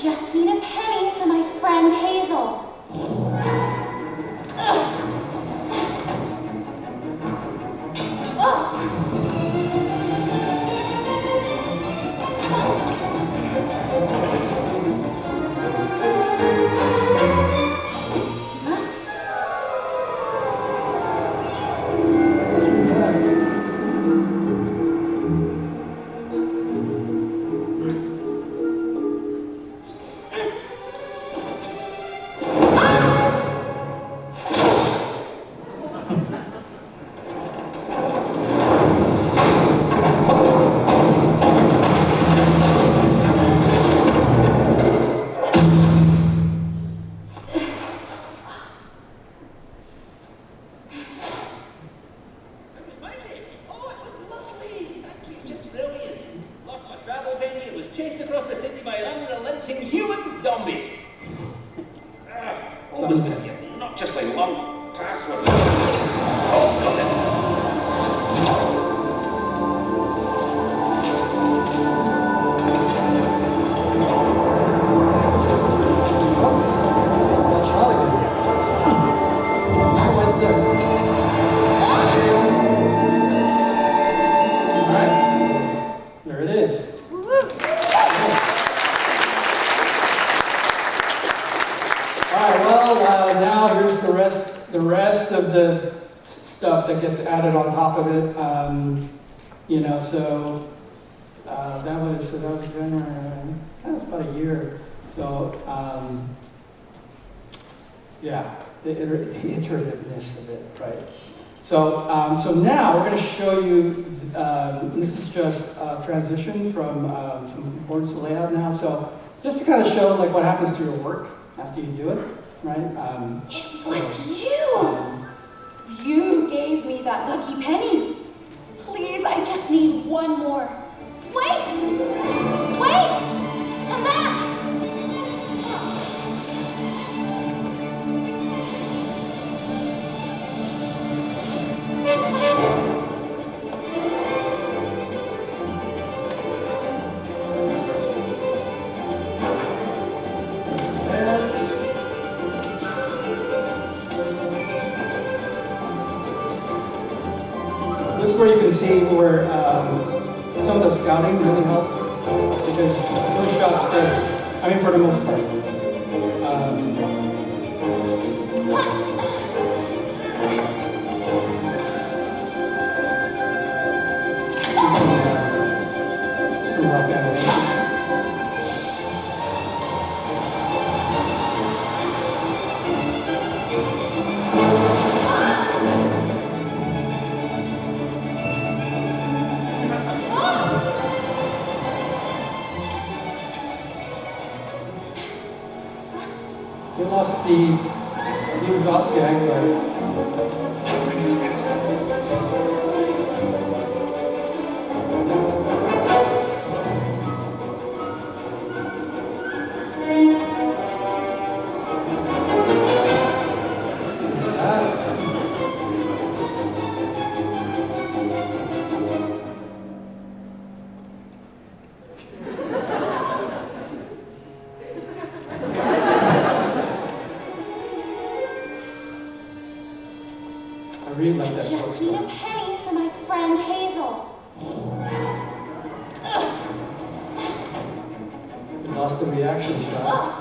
[SPEAKER 2] Just need a penny for my friend Hazel.
[SPEAKER 1] That gets added on top of it, you know. So that was January. That was about a year. So yeah, the iterativeness of it, right? So so now we're going to show you. This is just a transition from some boards to layout now. So just to kind of show like what happens to your work after you do it, right?
[SPEAKER 2] It was you. You gave me that lucky penny. Please, I just need one more. Wait! Wait! Come back!
[SPEAKER 1] This is where you can see where some of the scouting really helped, because those shots did, I mean, for the most part. Some rough animation. We lost the exhaust gag, but it's pretty expensive. I really like that
[SPEAKER 2] I just
[SPEAKER 1] post.
[SPEAKER 2] need a penny for my friend Hazel.
[SPEAKER 1] We lost the reaction shot.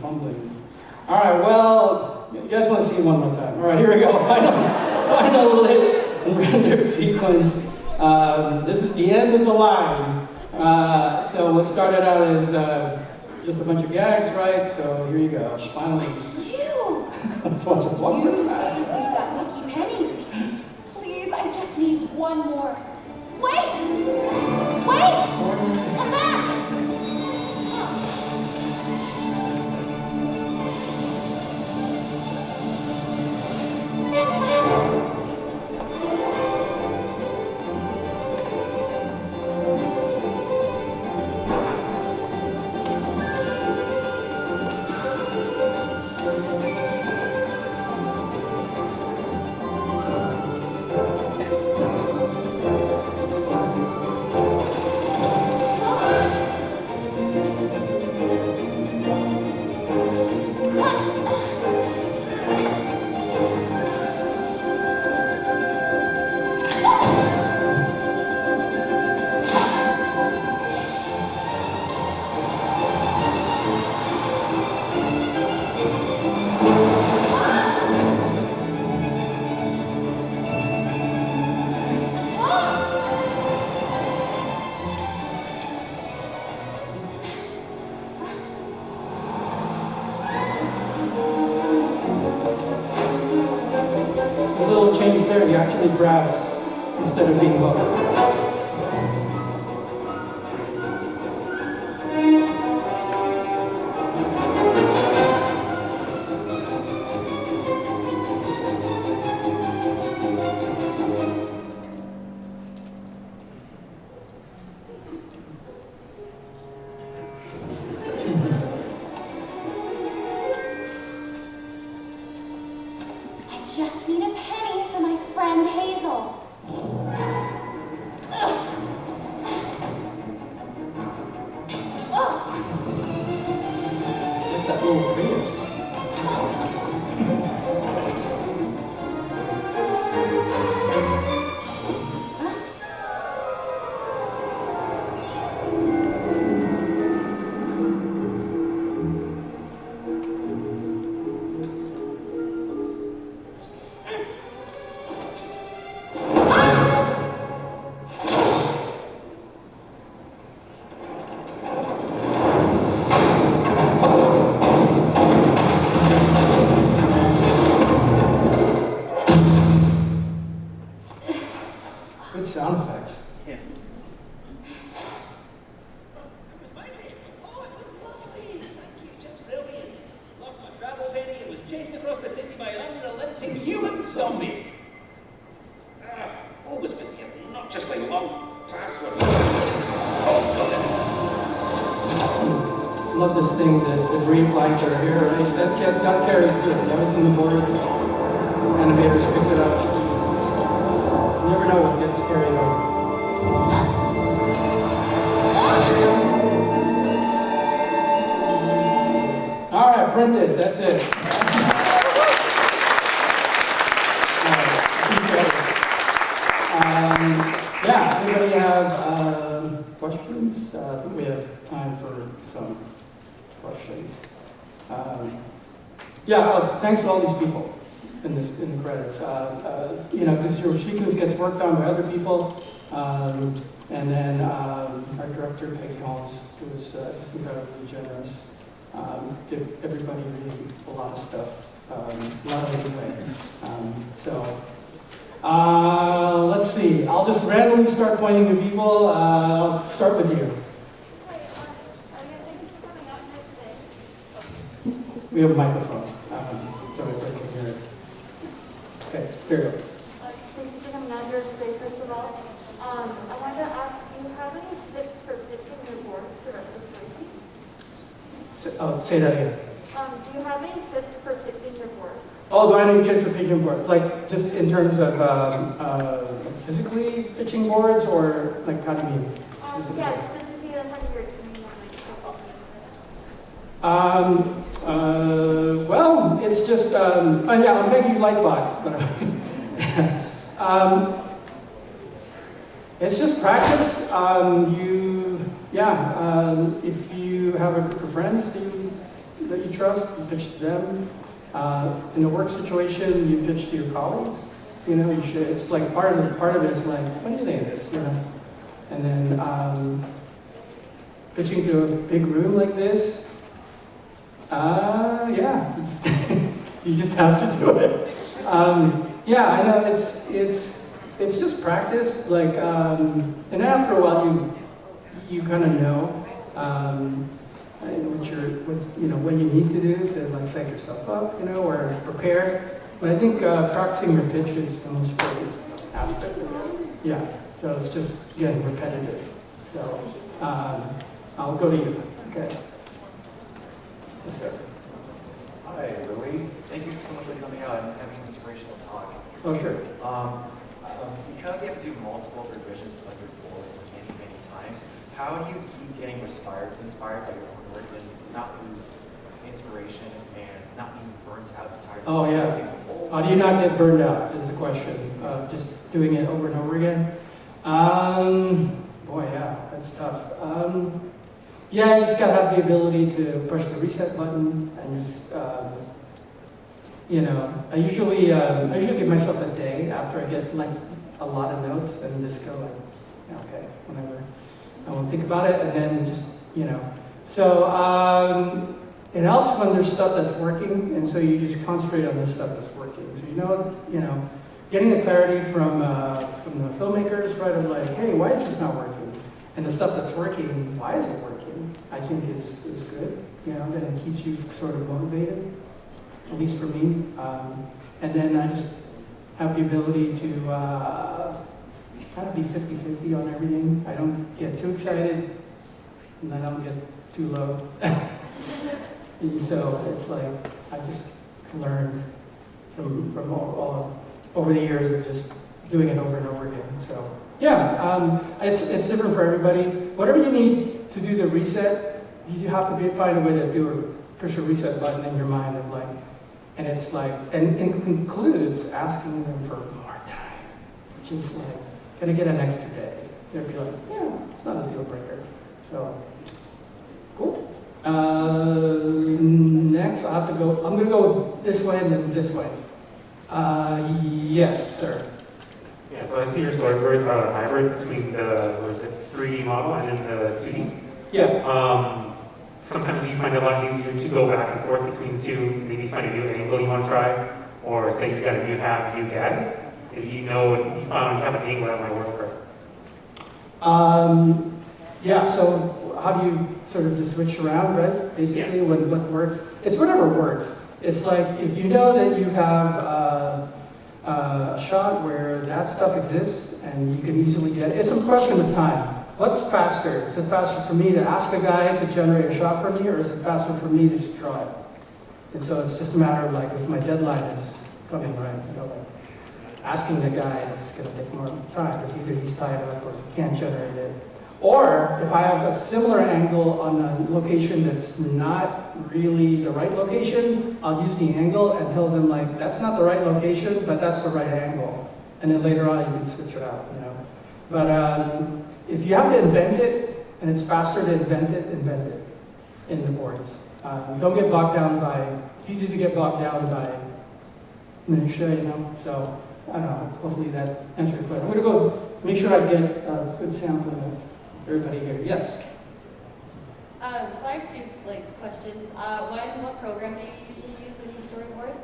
[SPEAKER 1] Fumbling. All right, well, you guys want to see it one more time. All right, here we go. Final lit and rendered sequence. This is the end of the line. So what started out as just a bunch of gags, right? So here you go. Finally.
[SPEAKER 2] You!
[SPEAKER 1] Let's watch it one more
[SPEAKER 2] You
[SPEAKER 1] time.
[SPEAKER 2] gave me that lucky penny. Please, I just need one more. Wait! Wait! Come back!
[SPEAKER 1] There's a little change there. He actually grabs instead of being hooked.
[SPEAKER 2] I just need a penny for my friend Hazel.
[SPEAKER 1] Like that little Prius. Love this thing, the brief light that are here, right? That got carried through. That was in the boards. Animators picked it up. You never know what gets carried over. All right, printed. That's it. Yeah, anybody have questions? I think we have time for some questions. Thanks to all these people in the credits. Because your sequence gets worked on by other people, and then our director Peggy Holmes, who was just incredibly generous, give everybody really a lot of stuff, a lot of leeway. Let's see. I'll just randomly start pointing to people. I'll start with you. We have a microphone, so everybody can hear it. Okay, here we go.
[SPEAKER 3] Thank you for coming out here today, first of all. I wanted to ask, do you have any tips for pitching your boards to registration?
[SPEAKER 1] Say that again.
[SPEAKER 3] Do you have any tips for pitching your boards?
[SPEAKER 1] Oh, do I need tips for pitching boards? Like, just in terms of physically pitching boards, or like, how do you mean?
[SPEAKER 3] Yeah, just to see how you're doing
[SPEAKER 1] Well, it's just, I'm thinking LightBox. It's just practice. If you have a group of friends that you trust, you pitch to them. In a work situation, you pitch to your colleagues. You should. It's like part of it is like, what do you think of this? And then pitching to a big room like this. You just have to do it. I know it's just practice. Like, and after a while, you kind of know what you need to do to like psych yourself up, or prepare. But I think practicing your pitch is the most important aspect of it. Yeah. So it's just getting repetitive. So I'll go to you. Okay. Yes, sir.
[SPEAKER 4] Hi, Louie. Thank you so much for coming out and having an inspirational talk.
[SPEAKER 1] Oh, sure.
[SPEAKER 4] Because you have to do multiple revisions of your boards many times, how do you keep getting inspired by your own work and not lose inspiration and not being burnt out and tired?
[SPEAKER 1] Oh, yeah. How do you not get burned out is the question. Just doing it over and over again. That's tough. You just gotta have the ability to push the reset button and just, I usually give myself a day after I get like a lot of notes and just go like, okay, whatever. I won't think about it, and then just, So it helps when there's stuff that's working, and so you just concentrate on the stuff that's working. So getting the clarity from the filmmakers, right, of like, hey, why is this not working? And the stuff that's working, why is it working? I think is good. Then it keeps you sort of motivated, at least for me. And then I just have the ability to kind of be 50-50 on everything. I don't get too excited, and I don't get too low. And so it's like I just learned from all over the years of just doing it over and over again. So it's different for everybody. Whatever you need to do the reset, you have to find a way to push a reset button in your mind of like, and it's like, and it concludes asking them for more time, which is like, gonna get an extra day. They'll be like, it's not a deal breaker. So, cool. Next, I'm gonna go this way and then this way. Yes, sir.
[SPEAKER 5] Yeah, so I see your storyboards are a hybrid between the 3D model and then the 2D.
[SPEAKER 1] Yeah.
[SPEAKER 5] Sometimes you find it a lot easier to go back and forth between the two, maybe find a new angle you want to try, or say you got a new half, new gag. If you know you have an angle that might work for.
[SPEAKER 1] So how do you sort of just switch around, right? Basically, what works. It's whatever works. It's like if you know that you have a shot where that stuff exists and you can easily get it. It's a question of time. what's faster? Is it faster for me to ask a guy to generate a shot for me, or is it faster for me to just draw it? And so it's just a matter of like, if my deadline is coming, right, you know, like asking the guy is going to take more time because either he's tied up or he can't generate it. Or if I have a similar angle on a location that's not really the right location, I'll use the angle and tell them like, that's not the right location, but that's the right angle. And then later on you can switch it out, you know. But if you have to invent it, and it's faster to invent it in the boards. Don't get bogged down by, it's easy to get bogged down by minutia, you know. So, I don't know, hopefully that answers your question. I'm going to go make sure I get a good sampling of everybody here. Yes?
[SPEAKER 6] So I have two questions. What program do you usually use when you storyboard?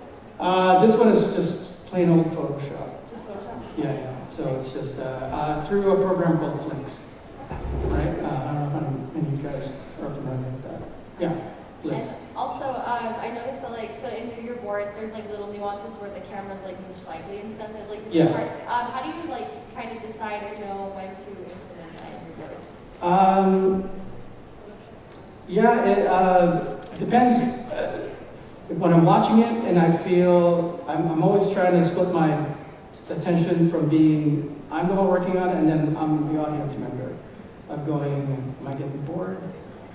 [SPEAKER 1] This one is just plain old Photoshop.
[SPEAKER 6] Just Photoshop?
[SPEAKER 1] Yeah. So it's just through a program called Flinks. Right? I don't know how many of you guys are familiar with that. Yeah, Flinks.
[SPEAKER 6] And also, I noticed that so in your boards, there's little nuances where the camera moves slightly and stuff at different parts. How do you kind of decide or know when to implement that in your boards?
[SPEAKER 1] It depends. When I'm watching it and I feel, I'm always trying to split my attention from being, I'm the one working on it, and then I'm the audience member. Of going, am I getting bored?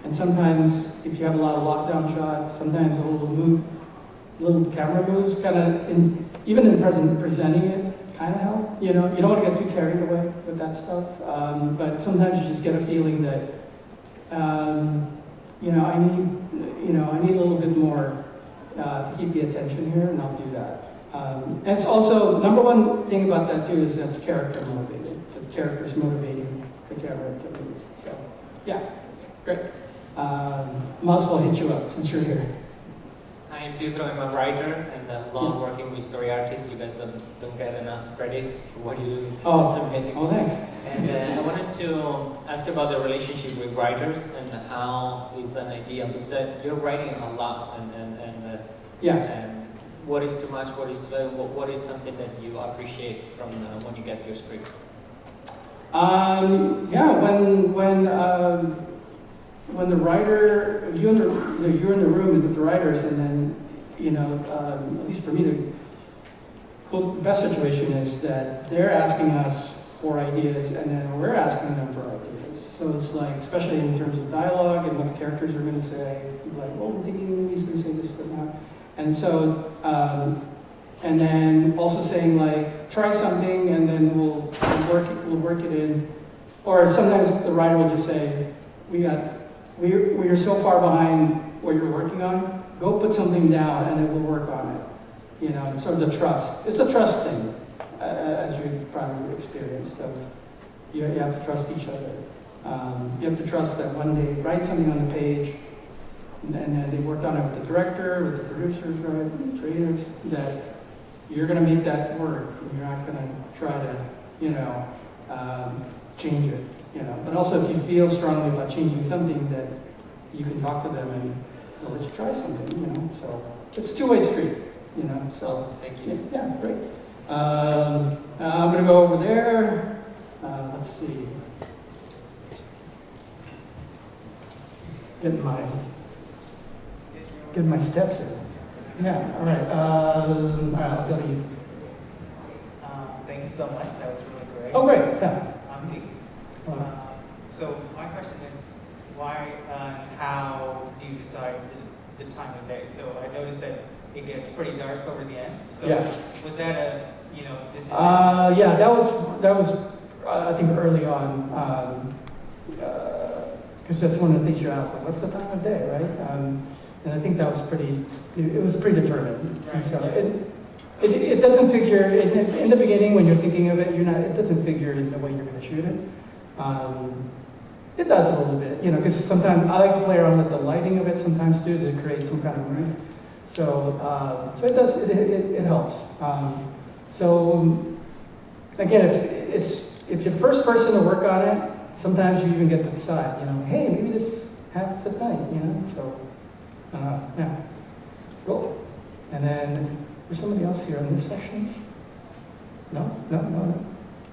[SPEAKER 1] And sometimes, if you have a lot of lockdown shots, sometimes a little camera moves, kind of, even in presenting it, kind of help. You know, you don't want to get too carried away with that stuff. But sometimes you just get a feeling that, I need a little bit more to keep the attention here, and I'll do that. And it's also, number one thing about that too is that's character motivated. The character's motivating the camera to move. So, yeah, great. Might as well hit you up since you're here.
[SPEAKER 7] I'm Pedro, I'm a writer, and along working with story artists, you guys don't get enough credit for what you do. It's amazing.
[SPEAKER 1] Oh, thanks.
[SPEAKER 7] And I wanted to ask about the relationship with writers and how is an idea, because you're writing a lot, and what is too much, what is something that you appreciate from when you get your script?
[SPEAKER 1] When the writer, you're in the room with the writers, and then, at least for me, the best situation is that they're asking us for ideas, and then we're asking them for ideas. So it's like, especially in terms of dialogue and what the characters are going to say, like, I'm thinking maybe he's going to say this or not. And so, and then also saying like, try something, and then we'll work it in. Or sometimes the writer will just say, we're so far behind what you're working on, go put something down and then we'll work on it. It's sort of the trust. It's a trust thing, as you probably experienced. You have to trust each other. You have to trust that when they write something on the page, and then they worked on it with the director, with the producers, right, with the creators, that you're going to make that work. And you're not going to try to, change it. But also, if you feel strongly about changing something, that you can talk to them and they'll let you try something. So it's a two-way street. So
[SPEAKER 7] awesome. Thank you.
[SPEAKER 1] Yeah, great. I'm going to go over there. Let's see. Get my steps in. Yeah. All right. I'll go to you.
[SPEAKER 8] Thank you so much. That was really great.
[SPEAKER 1] Oh, great. Yeah.
[SPEAKER 8] So my question is, why and how do you decide the time of day? So I noticed that it gets pretty dark over the end. So was that a decision?
[SPEAKER 1] Yeah, that was I think early on, because that's one of the things you ask, like, what's the time of day, right? And I think that was it was predetermined.
[SPEAKER 8] Right.
[SPEAKER 1] And so it doesn't figure in the beginning when you're thinking of it. It doesn't figure in the way you're going to shoot it. It does a little bit, because sometimes I like to play around with the lighting of it sometimes too to create some kind of mood. So it does. It helps. So again, if you're the first person to work on it, sometimes you even get to decide. Hey, maybe this happens at night. So yeah, cool. And then there's somebody else here in this section. No.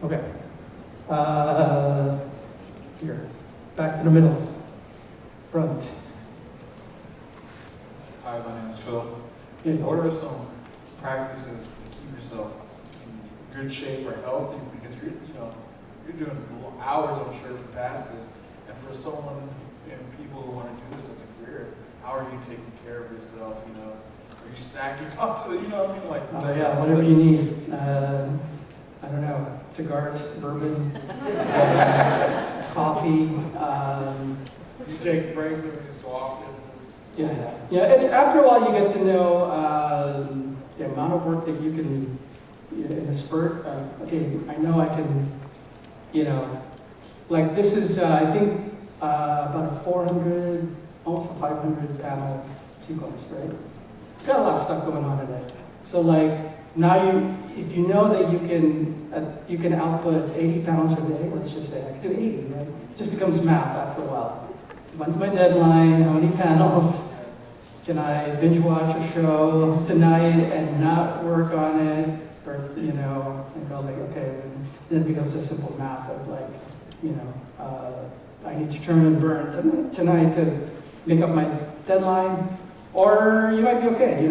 [SPEAKER 1] Okay. Here, back to the middle, front.
[SPEAKER 9] Hi, my name is Phil.
[SPEAKER 1] Yeah.
[SPEAKER 9] What are some practices to keep yourself in good shape or healthy? Because you're doing hours, I'm sure, for passes. And for someone and people who want to do this as a career, how are you taking care of yourself? Are you snacking constantly? What I mean? Like,
[SPEAKER 1] Yeah, whatever you need. I don't know, cigars, bourbon, coffee.
[SPEAKER 9] You take breaks every so often.
[SPEAKER 1] Yeah. It's after a while you get to know the amount of work that you can in a spurt. Okay, I know I can. Like this is I think about a 400, almost a 500 panel sequence, right? Got a lot of stuff going on in it. So like now if you know that you can output 80 panels a day, let's just say I can do 80, right? It just becomes math after a while. When's my deadline? How many panels? Can I binge watch a show tonight and not work on it? Or and go like, okay, then it becomes a simple math of like, I need to churn and burn tonight to make up my deadline. Or you might be okay,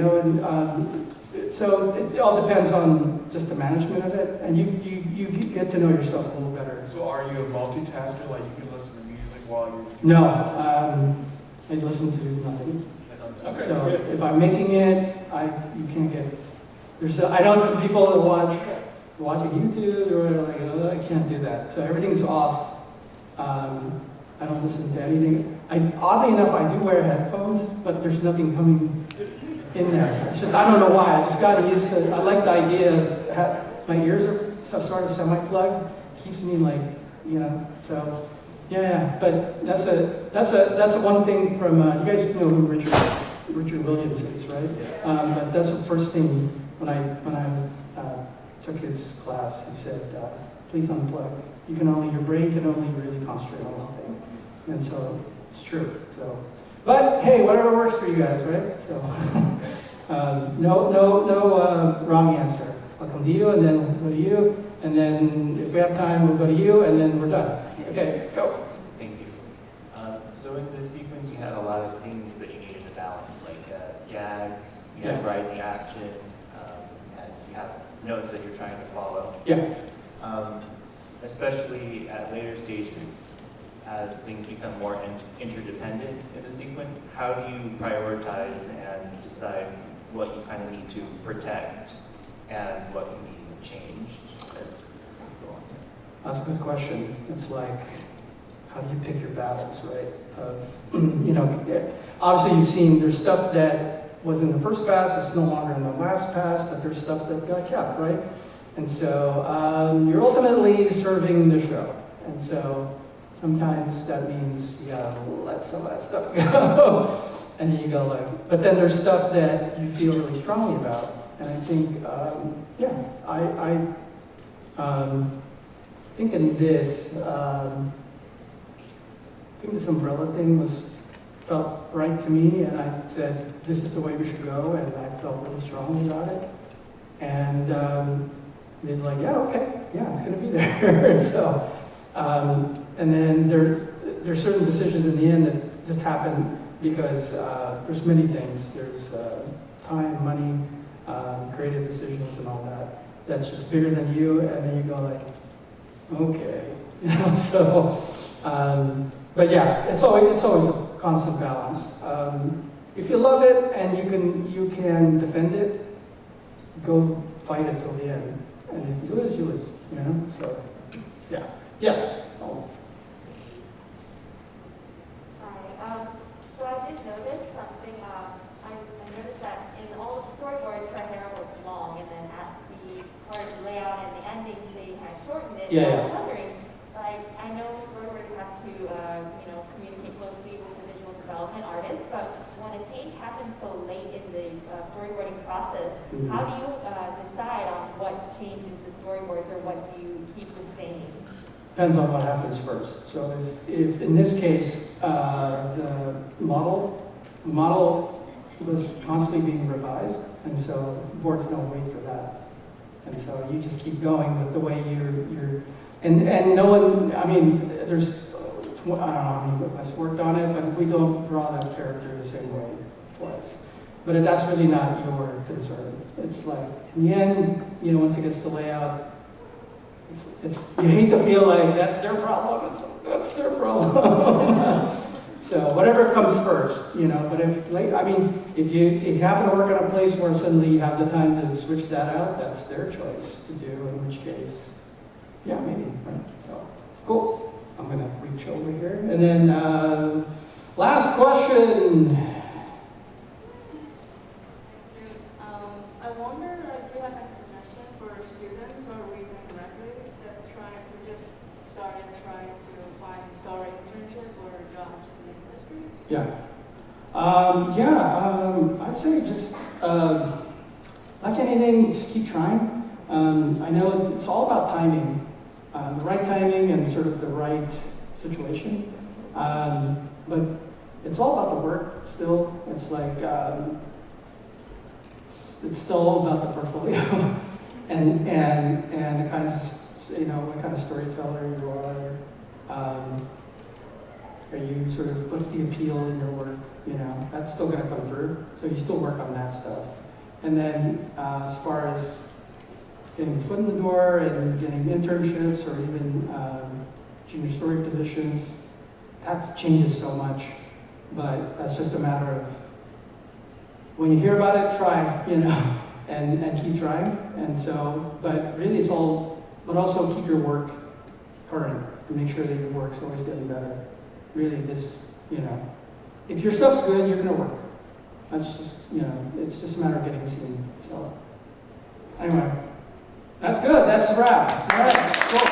[SPEAKER 1] so it all depends on just the management of it, and you get to know yourself a little better.
[SPEAKER 9] So are you a multitasker? Like you can listen to music while you're...
[SPEAKER 1] No, I listen to nothing.
[SPEAKER 9] Okay.
[SPEAKER 1] So if I'm making it, you can't get... I don't people that watching YouTube or like, I can't do that. So everything's off. I don't listen to anything. Oddly enough, I do wear headphones, but there's nothing coming in there. It's just, I don't know why. I just got used to it. I like the idea of my ears are sort of semi-plugged. Keeps me like, so yeah. But that's a one thing from, you guys know who Richard Williams is, right? But that's the first thing when I took his class, he said, please unplug. Your brain can only really concentrate on one thing. And so it's true. So, but hey, whatever works for you guys, right? So, no wrong answer. I'll come to you, and then we'll go to you, and then if we have time, we'll go to you, and then we're done. Okay, go.
[SPEAKER 10] Thank you. So in this sequence, you had a lot of things that you needed to balance, like gags, you have rising action, and you have notes that you're trying to follow.
[SPEAKER 1] Yeah.
[SPEAKER 10] Especially at later stages, as things become more interdependent in the sequence, how do you prioritize and decide what you kind of need to protect and what you need changed as things go on?
[SPEAKER 1] That's a good question. It's like, how do you pick your battles, right? Obviously you've seen there's stuff that was in the first pass, it's no longer in the last pass, but there's stuff that got kept, right? And so you're ultimately serving the show. And so sometimes that means you gotta let some of that stuff go. And then you go like, but then there's stuff that you feel really strongly about. And I think, I think in this, I think this umbrella thing felt right to me, and I said, this is the way we should go, and I felt really strongly about it. And they're like, yeah, okay, yeah, it's gonna be there. So, and then there's certain decisions in the end that just happen because there's many things. There's time, money, creative decisions and all that. That's just bigger than you, and then you go like, okay. So, but yeah, it's always a constant balance. If you love it and you can defend it, go fight it till the end. And if you lose, you lose. So yeah. Yes. Oh.
[SPEAKER 3] Hi. So I did notice something. I noticed that in all of the storyboards, her hair was long, and then at the part of the layout and the ending, they had shortened it.
[SPEAKER 1] Yeah.
[SPEAKER 3] I was wondering, I know storyboards have to, communicate closely with the visual development artist, but when a change happens so late in the storyboarding process, how do you decide on what changes the storyboards or what do you keep the same?
[SPEAKER 1] Depends on what happens first. So if in this case, the model was constantly being revised, and so boards don't wait for that. And so you just keep going with the way you're and no one, there's I don't know how many of us worked on it, but we don't draw that character the same way twice. But that's really not your concern. It's like, in the end, you know, once it gets to layout, you hate to feel like that's their problem. It's like, that's their problem. So whatever comes first, you know. But if you happen to work on a place where suddenly you have the time to switch that out, that's their choice to do. In which case, yeah, maybe. Right? So cool. I'm gonna reach over here, and then last question.
[SPEAKER 11] I wonder, do you have any suggestion for students or recent graduates that just started trying to find story internship or jobs in the industry?
[SPEAKER 1] Yeah. I'd say just like anything, just keep trying. I know it's all about timing, the right timing and sort of the right situation. But it's all about the work still. It's like it's still all about the portfolio and the kinds of, you know, what kind of storyteller you are. Are you sort of, what's the appeal in your work? You know, that's still going to come through. So you still work on that stuff. And then as far as getting your foot in the door and getting internships or even junior story positions, that changes so much. But that's just a matter of, when you hear about it, try, you know, and keep trying. And so, but really it's all, but also keep your work current and make sure that your work's always getting better. Really, this, you know, if your stuff's good, you're gonna work. That's just, you know, it's just a matter of getting seen. So, anyway, that's good. That's a wrap. All right, cool.